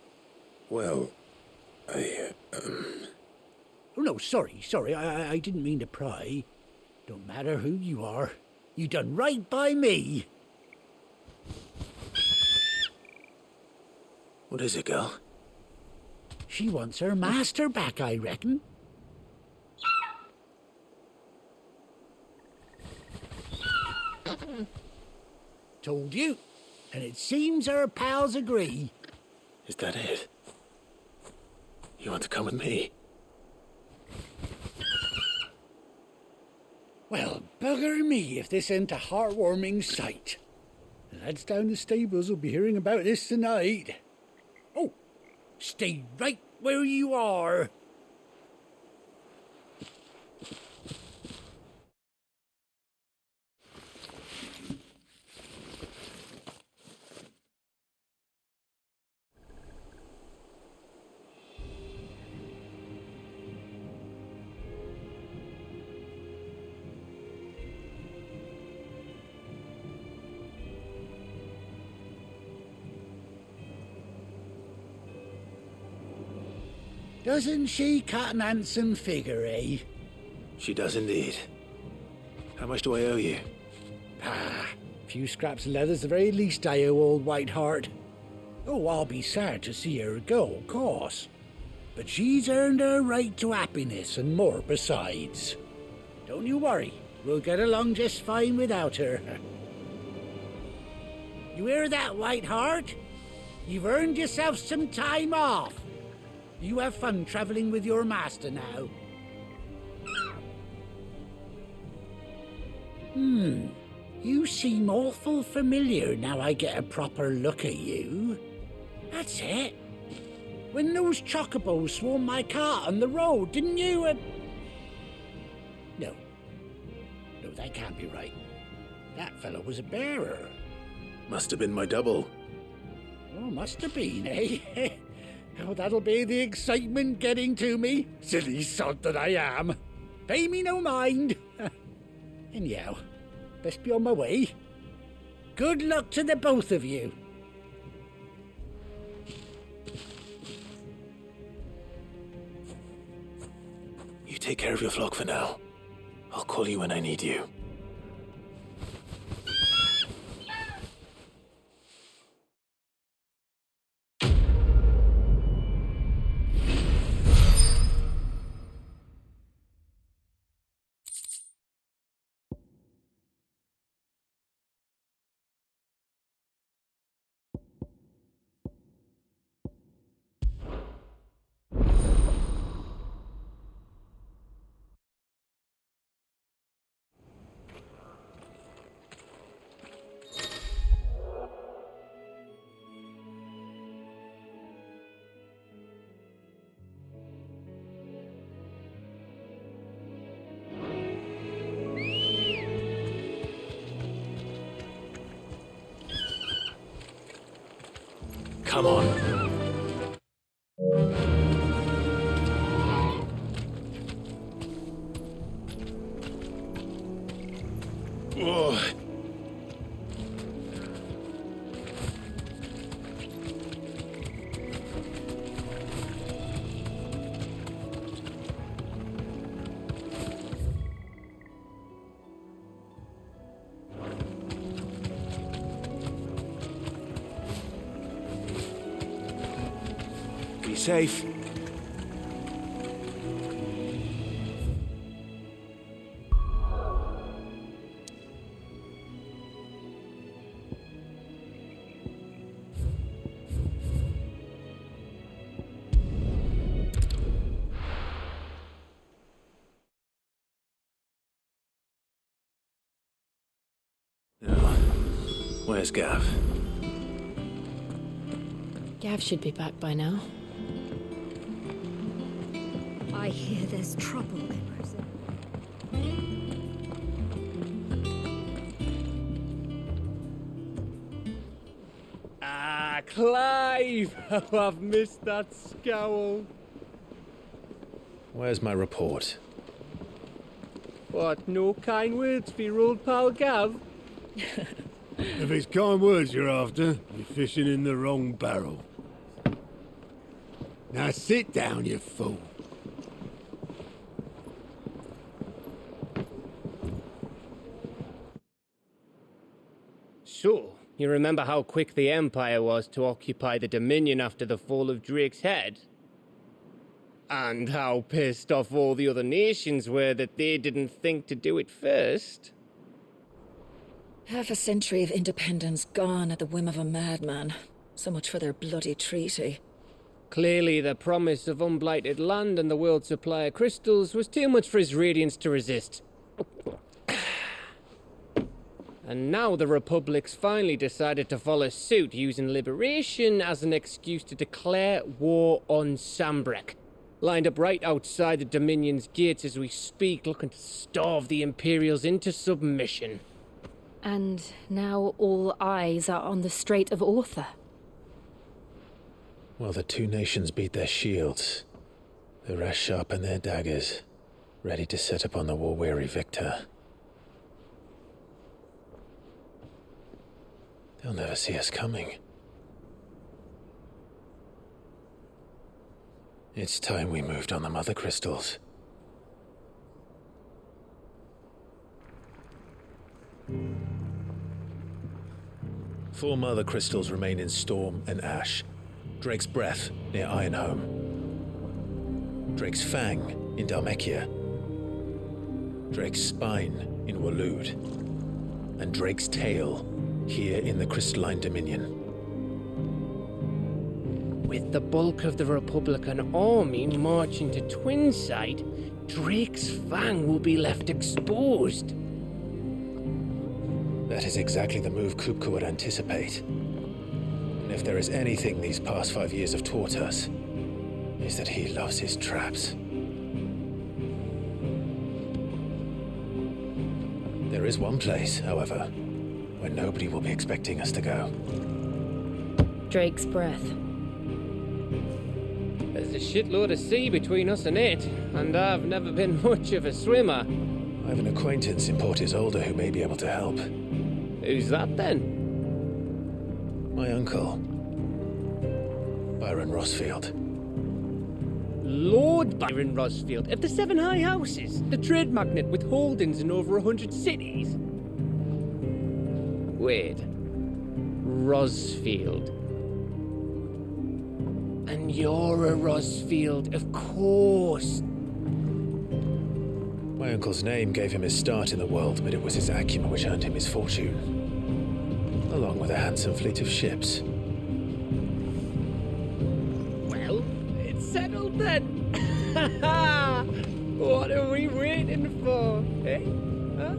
Well, Oh, no, sorry. I didn't mean to pry. Don't matter who you are. You done right by me. What is it, girl? She wants her master back, I reckon. Told you. And it seems her pals agree. Is that it? You want to come with me? Well, bugger me if this ain't a heartwarming sight. The lads down the stables will be hearing about this tonight. Oh, stay right where you are. Doesn't she cut an handsome figure, eh? She does indeed. How much do I owe you? Ah, a few scraps of leather's the very least I owe old White Hart. Oh, I'll be sad to see her go, of course. But she's earned her right to happiness and more besides. Don't you worry, we'll get along just fine without her. You hear that, White Hart? You've earned yourself some time off. You have fun traveling with your master now. You seem awful familiar now I get a proper look at you. That's it. When those chocobos swarmed my cart on the road, didn't you? No, that can't be right. That fellow was a bearer. Must have been my double. Oh, must have been, eh? Oh, that'll be the excitement getting to me. Silly sod that I am. Pay me no mind. Anyhow, best be on my way. Good luck to the both of you. You take care of your flock for now. I'll call you when I need you. Come on. Oh. Be safe. Where's Gav? Gav should be back by now. I hear there's trouble, Emerson. Ah, Clive! Oh, I've missed that scowl. Where's my report? What, no kind words for your old pal Gav? If it's kind words you're after, you're fishing in the wrong barrel. Now sit down, you fool. So, you remember how quick the Empire was to occupy the Dominion after the fall of Drake's head? And how pissed off all the other nations were that they didn't think to do it first? Half a century of independence gone at the whim of a madman. So much for their bloody treaty. Clearly, the promise of unblighted land and the world's supply of crystals was too much for his radiance to resist. And now the Republic's finally decided to follow suit, using liberation as an excuse to declare war on Sambrek. Lined up right outside the Dominion's gates as we speak, looking to starve the Imperials into submission. And now all eyes are on the Strait of Author. Well, the two nations beat their shields. The rest sharpen their daggers, ready to set upon the war-weary victor. They'll never see us coming. It's time we moved on the Mother Crystals. Four Mother Crystals remain in Storm and Ash. Drake's Breath near Ironhome. Drake's Fang in Dhalmekia. Drake's Spine in Waloed. And Drake's Tail here in the Crystalline Dominion. With the bulk of the Republican army marching to Twinside, Drake's Fang will be left exposed. That is exactly the move Kupka would anticipate. And if there is anything these past 5 years have taught us, is that he loves his traps. There is one place, however, where nobody will be expecting us to go. Drake's Breath. There's a shitload of sea between us and it, and I've never been much of a swimmer. I have an acquaintance in Port Isolde who may be able to help. Who's that then? My uncle, Byron Rossfield. Lord Byron Rossfield of the Seven High Houses, the trade magnate with holdings in over 100 cities. Wait, Rossfield. And you're a Rossfield, of course. My uncle's name gave him his start in the world, but it was his acumen which earned him his fortune, along with a handsome fleet of ships. Well, it's settled then. What are we waiting for, eh? Huh?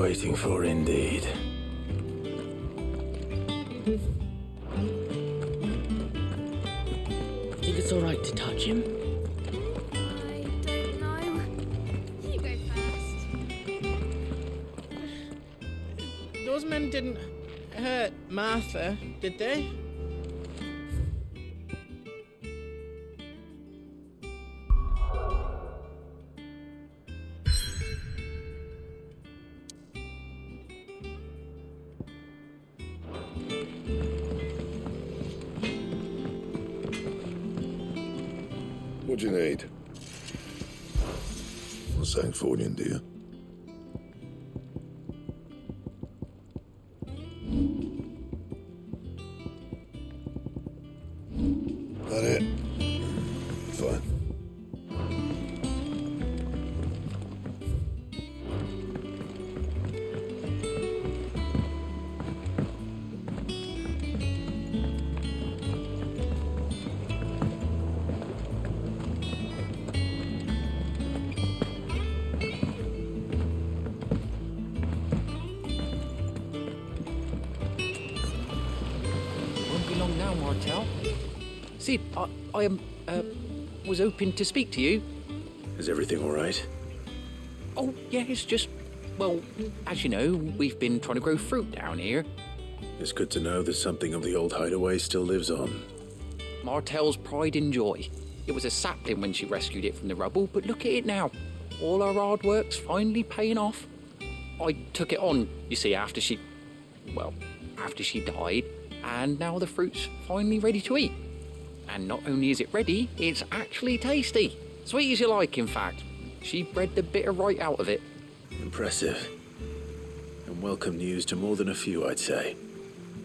waiting for, indeed. Think it's alright to touch him? I don't know. You go first. Those men didn't hurt Martha, did they? What do you need? What's something for you, dear? That it? Fine. Won't be long now, Martel. Sid, I was hoping to speak to you. Is everything all right? Oh, yeah, it's just, well, as you know, we've been trying to grow fruit down here. It's good to know that something of the old hideaway still lives on. Martel's pride and joy. It was a sapling when she rescued it from the rubble, but look at it now. All our hard work's finally paying off. I took it on, you see, after she died, and now the fruit's finally ready to eat. And not only is it ready, it's actually tasty. Sweet as you like, in fact. She bred the bitter right out of it. Impressive. And welcome news to more than a few, I'd say.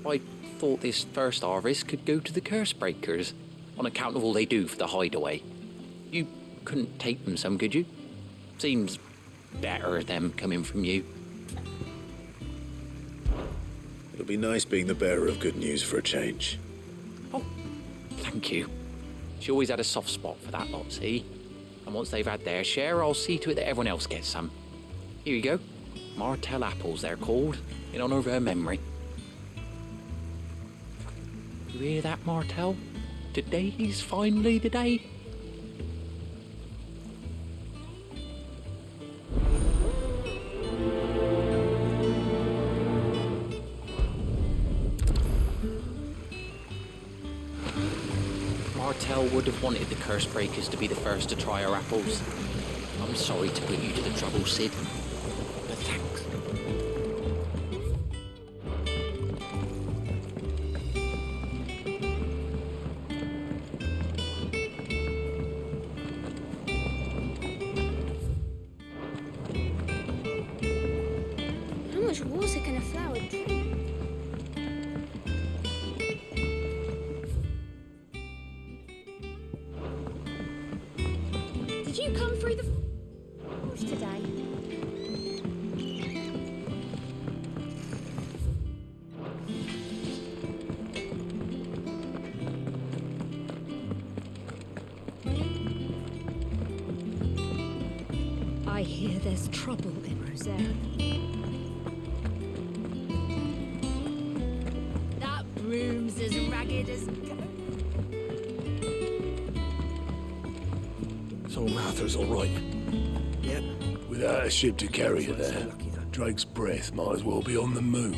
I thought this first harvest could go to the curse breakers, on account of all they do for the hideaway. You couldn't take them some, could you? Seems better them coming from you. It'll be nice being the bearer of good news for a change. Thank you. She always had a soft spot for that lot, see? And once they've had their share, I'll see to it that everyone else gets some. Here you go. Martel apples, they're called, in honour of her memory. You hear that, Martel? Today's finally the day. Martel would have wanted the curse breakers to be the first to try our apples. I'm sorry to put you to the trouble, Sid, but thanks. How much water can a flower drink? Did you come through the forest today? I hear there's trouble in Rosaria. That broom's as ragged as... So Martha's all right? Yep. Without a ship to carry her there, Drake's breath might as well be on the moon.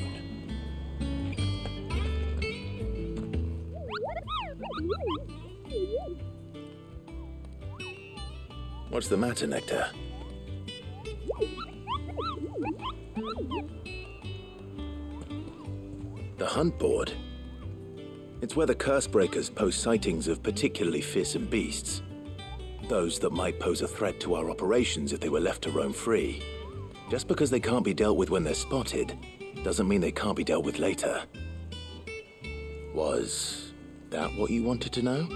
What's the matter, Nectar? The hunt board? It's where the curse breakers post sightings of particularly fearsome beasts. Those that might pose a threat to our operations if they were left to roam free. Just because they can't be dealt with when they're spotted, doesn't mean they can't be dealt with later. Was that what you wanted to know?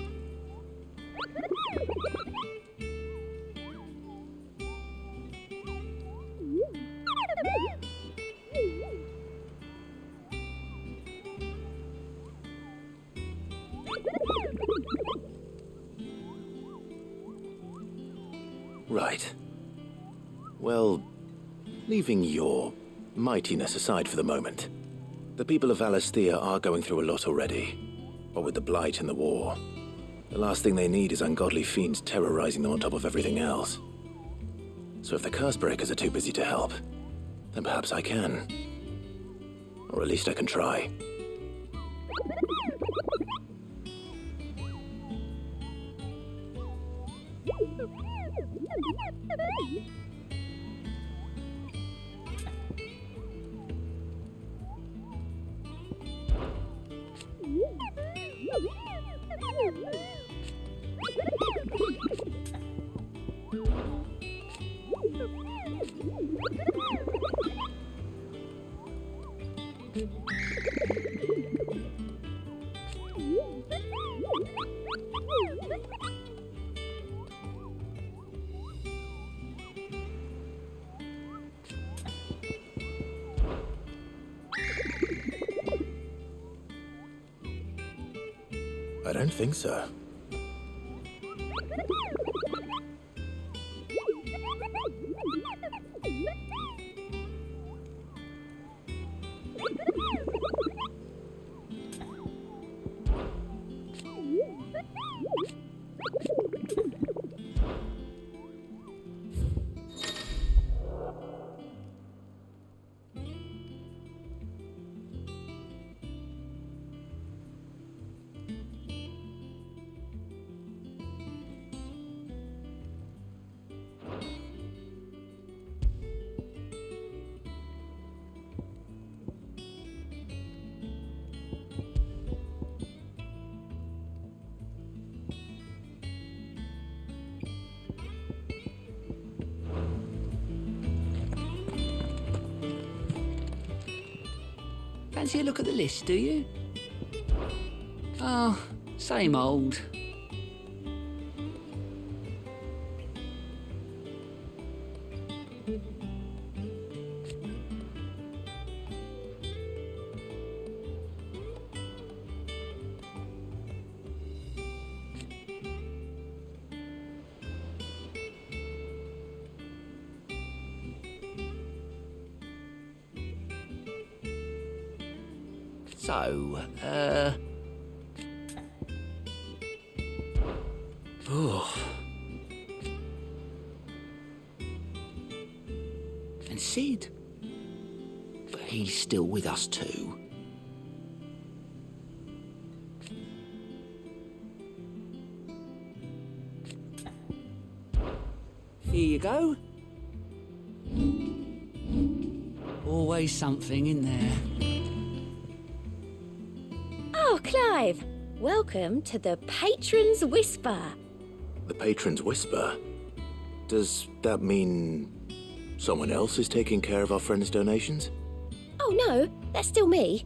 Right. Well, leaving your mightiness aside for the moment, the people of Valisthea are going through a lot already. What with the Blight and the war, the last thing they need is ungodly fiends terrorizing them on top of everything else. So if the Cursebreakers are too busy to help, then perhaps I can. Or at least I can try. I don't think so. Fancy a look at the list, do you? Oh, same old. So, oh. And Sid. But he's still with us too. Here you go. Always something in there. Oh, Clive! Welcome to the Patron's Whisper. The Patron's Whisper? Does that mean someone else is taking care of our friend's donations? Oh no, that's still me.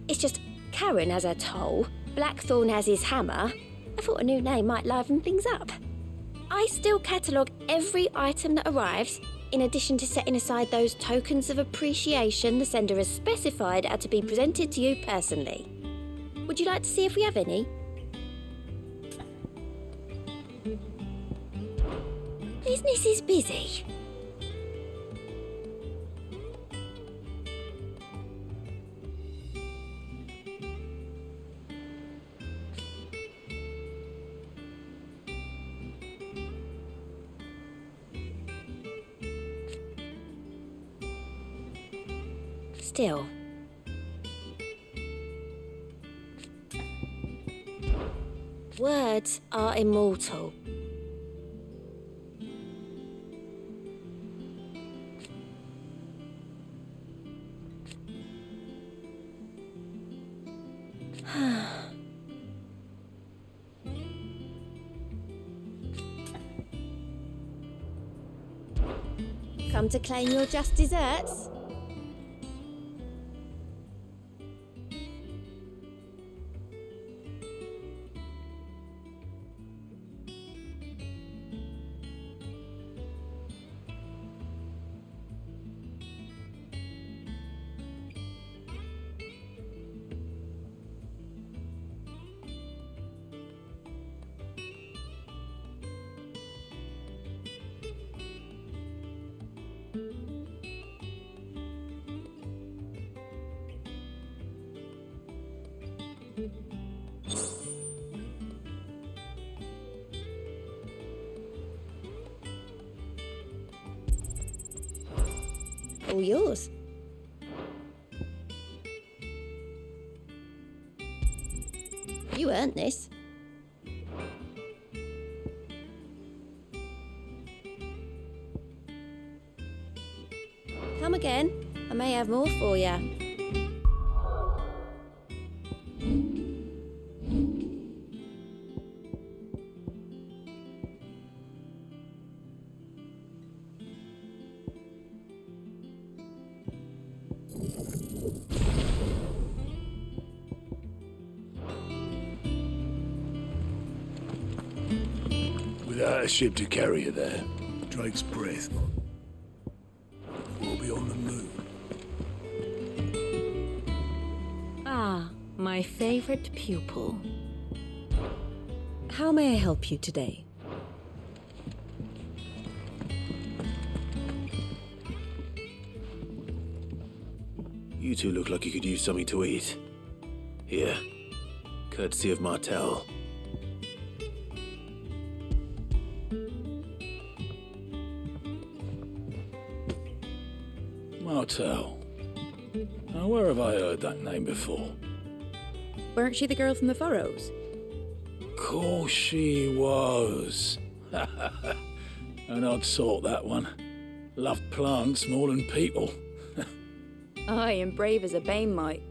It's just Karen has her toll, Blackthorn has his hammer. I thought a new name might liven things up. I still catalogue every item that arrives, in addition to setting aside those tokens of appreciation the sender has specified are to be presented to you personally. Would you like to see if we have any? Business is busy. Still. Words are immortal. Come to claim your just desserts? All yours. You earned this. Come again. I may have more for you. Without a ship to carry you there, Drake's breath. We'll be on the move. Ah, my favorite pupil. How may I help you today? You two look like you could use something to eat. Here, courtesy of Martel. Martel. Now, where have I heard that name before? Weren't she the girl from the Furrows? Course she was. An odd sort, that one. Loved plants more than people. Aye, and brave as a bane might.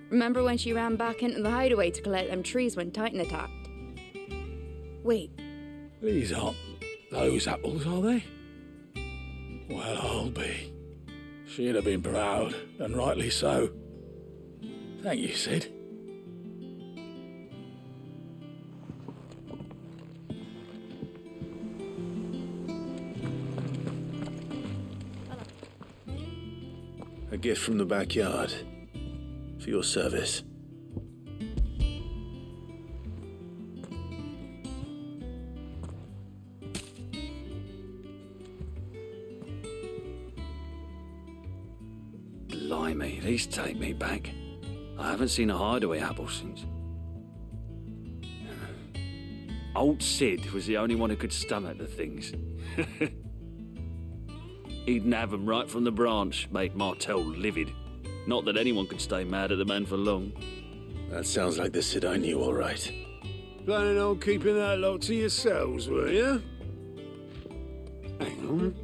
Remember when she ran back into the hideaway to collect them trees when Titan attacked? Wait. These aren't those apples, are they? Well, I'll be. She'd have been proud, and rightly so. Thank you, Sid. A gift from the backyard. For your service. Blimey, these take me back. I haven't seen a hideaway apple since. Old Sid was the only one who could stomach the things. He'd nab 'em right from the branch, made Martel livid. Not that anyone could stay mad at the man for long. That sounds like the Sid I knew, all right. Planning on keeping that lot to yourselves, were you? Hang on.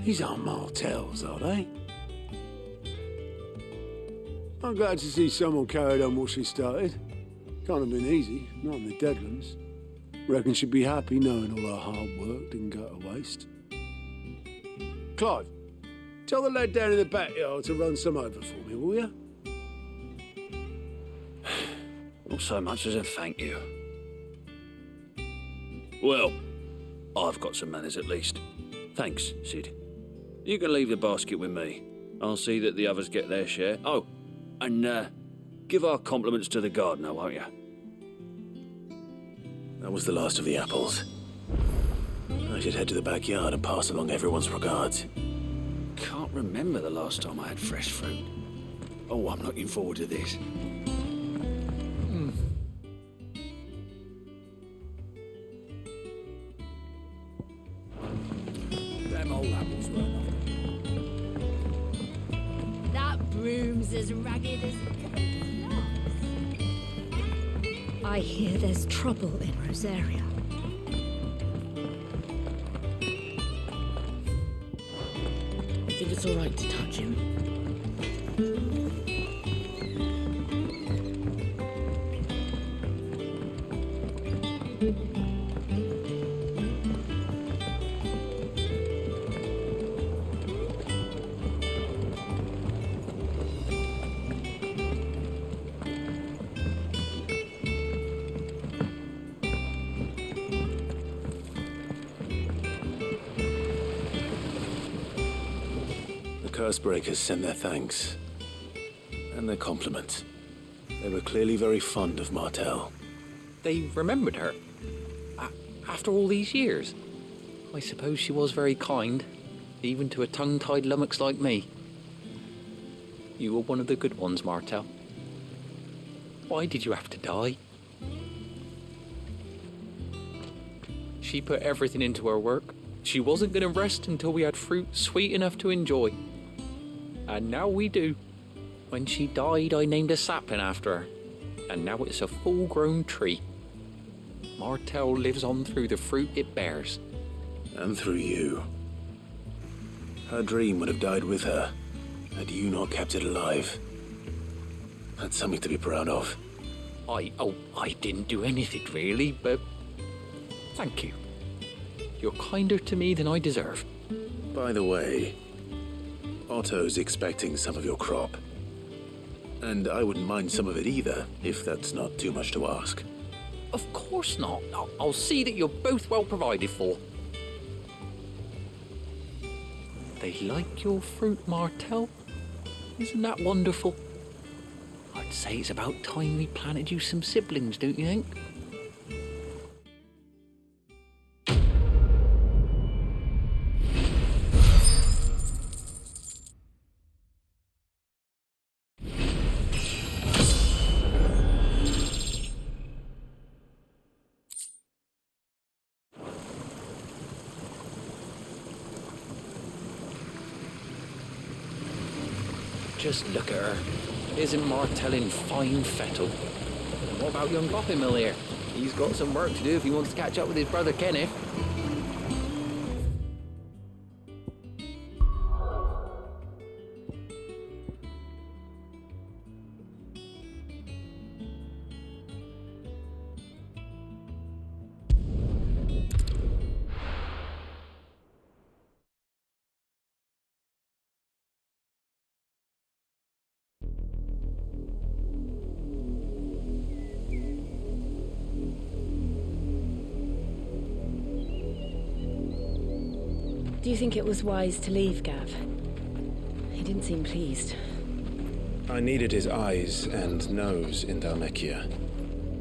These aren't Martels, are they? I'm glad to see someone carried on what she started. Can't have been easy, not in the Deadlands. Reckon she'd be happy knowing all her hard work didn't go to waste. Clive, tell the lad down in the backyard to run some over for me, will you? Not so much as a thank you. Well, I've got some manners at least. Thanks, Sid. You can leave the basket with me. I'll see that the others get their share. Oh, and give our compliments to the gardener, won't you? That was the last of the apples. I should head to the backyard and pass along everyone's regards. Can't remember the last time I had fresh fruit. Oh, I'm looking forward to this. Them old apples were not. That broom's as ragged as I hear there's trouble in Rosaria. Think it's all right to touch him? Cursebreakers send their thanks. And their compliments. They were clearly very fond of Martel. They remembered her. After all these years. I suppose she was very kind, even to a tongue-tied lummox like me. You were one of the good ones, Martel. Why did you have to die? She put everything into her work. She wasn't going to rest until we had fruit sweet enough to enjoy. And now we do. When she died, I named a sapling after her. And now it's a full-grown tree. Martell lives on through the fruit it bears. And through you. Her dream would have died with her, had you not kept it alive. That's something to be proud of. I didn't do anything really, but thank you. You're kinder to me than I deserve. By the way, Otto's expecting some of your crop. And I wouldn't mind some of it either, if that's not too much to ask. Of course not. I'll see that you're both well provided for. They like your fruit, Martell. Isn't that wonderful? I'd say it's about time we planted you some siblings, don't you think? Just look at her. Isn't Martell in fine fettle? And what about young Boppimill here? He's got some work to do if he wants to catch up with his brother Kenneth. Do you think it was wise to leave, Gav? He didn't seem pleased. I needed his eyes and nose in Dalmekia.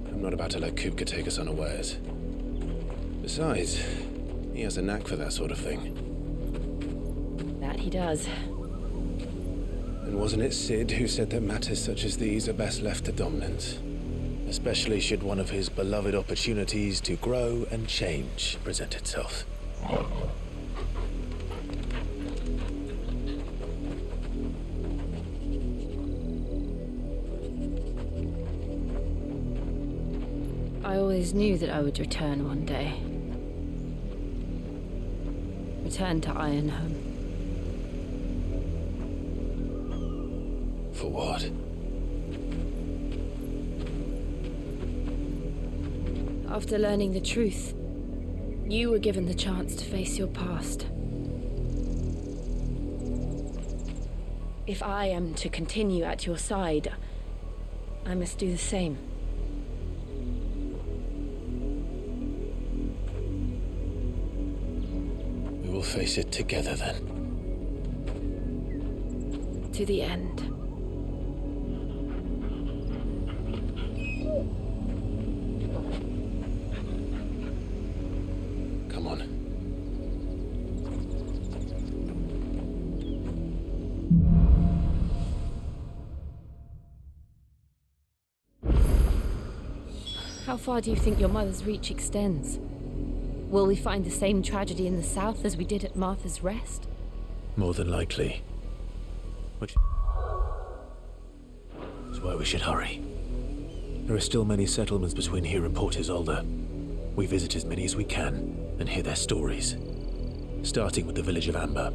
I'm not about to let Kupka take us unawares. Besides, he has a knack for that sort of thing. That he does. And wasn't it Sid who said that matters such as these are best left to dominance? Especially should one of his beloved opportunities to grow and change present itself. I always knew that I would return one day. Return to Ironhome. For what? After learning the truth, you were given the chance to face your past. If I am to continue at your side, I must do the same. We will face it together then. To the end. Come on. How far do you think your mother's reach extends? Will we find the same tragedy in the south as we did at Martha's Rest? More than likely. Which is why we should hurry. There are still many settlements between here and Port Isolde. We visit as many as we can and hear their stories. Starting with the village of Amber.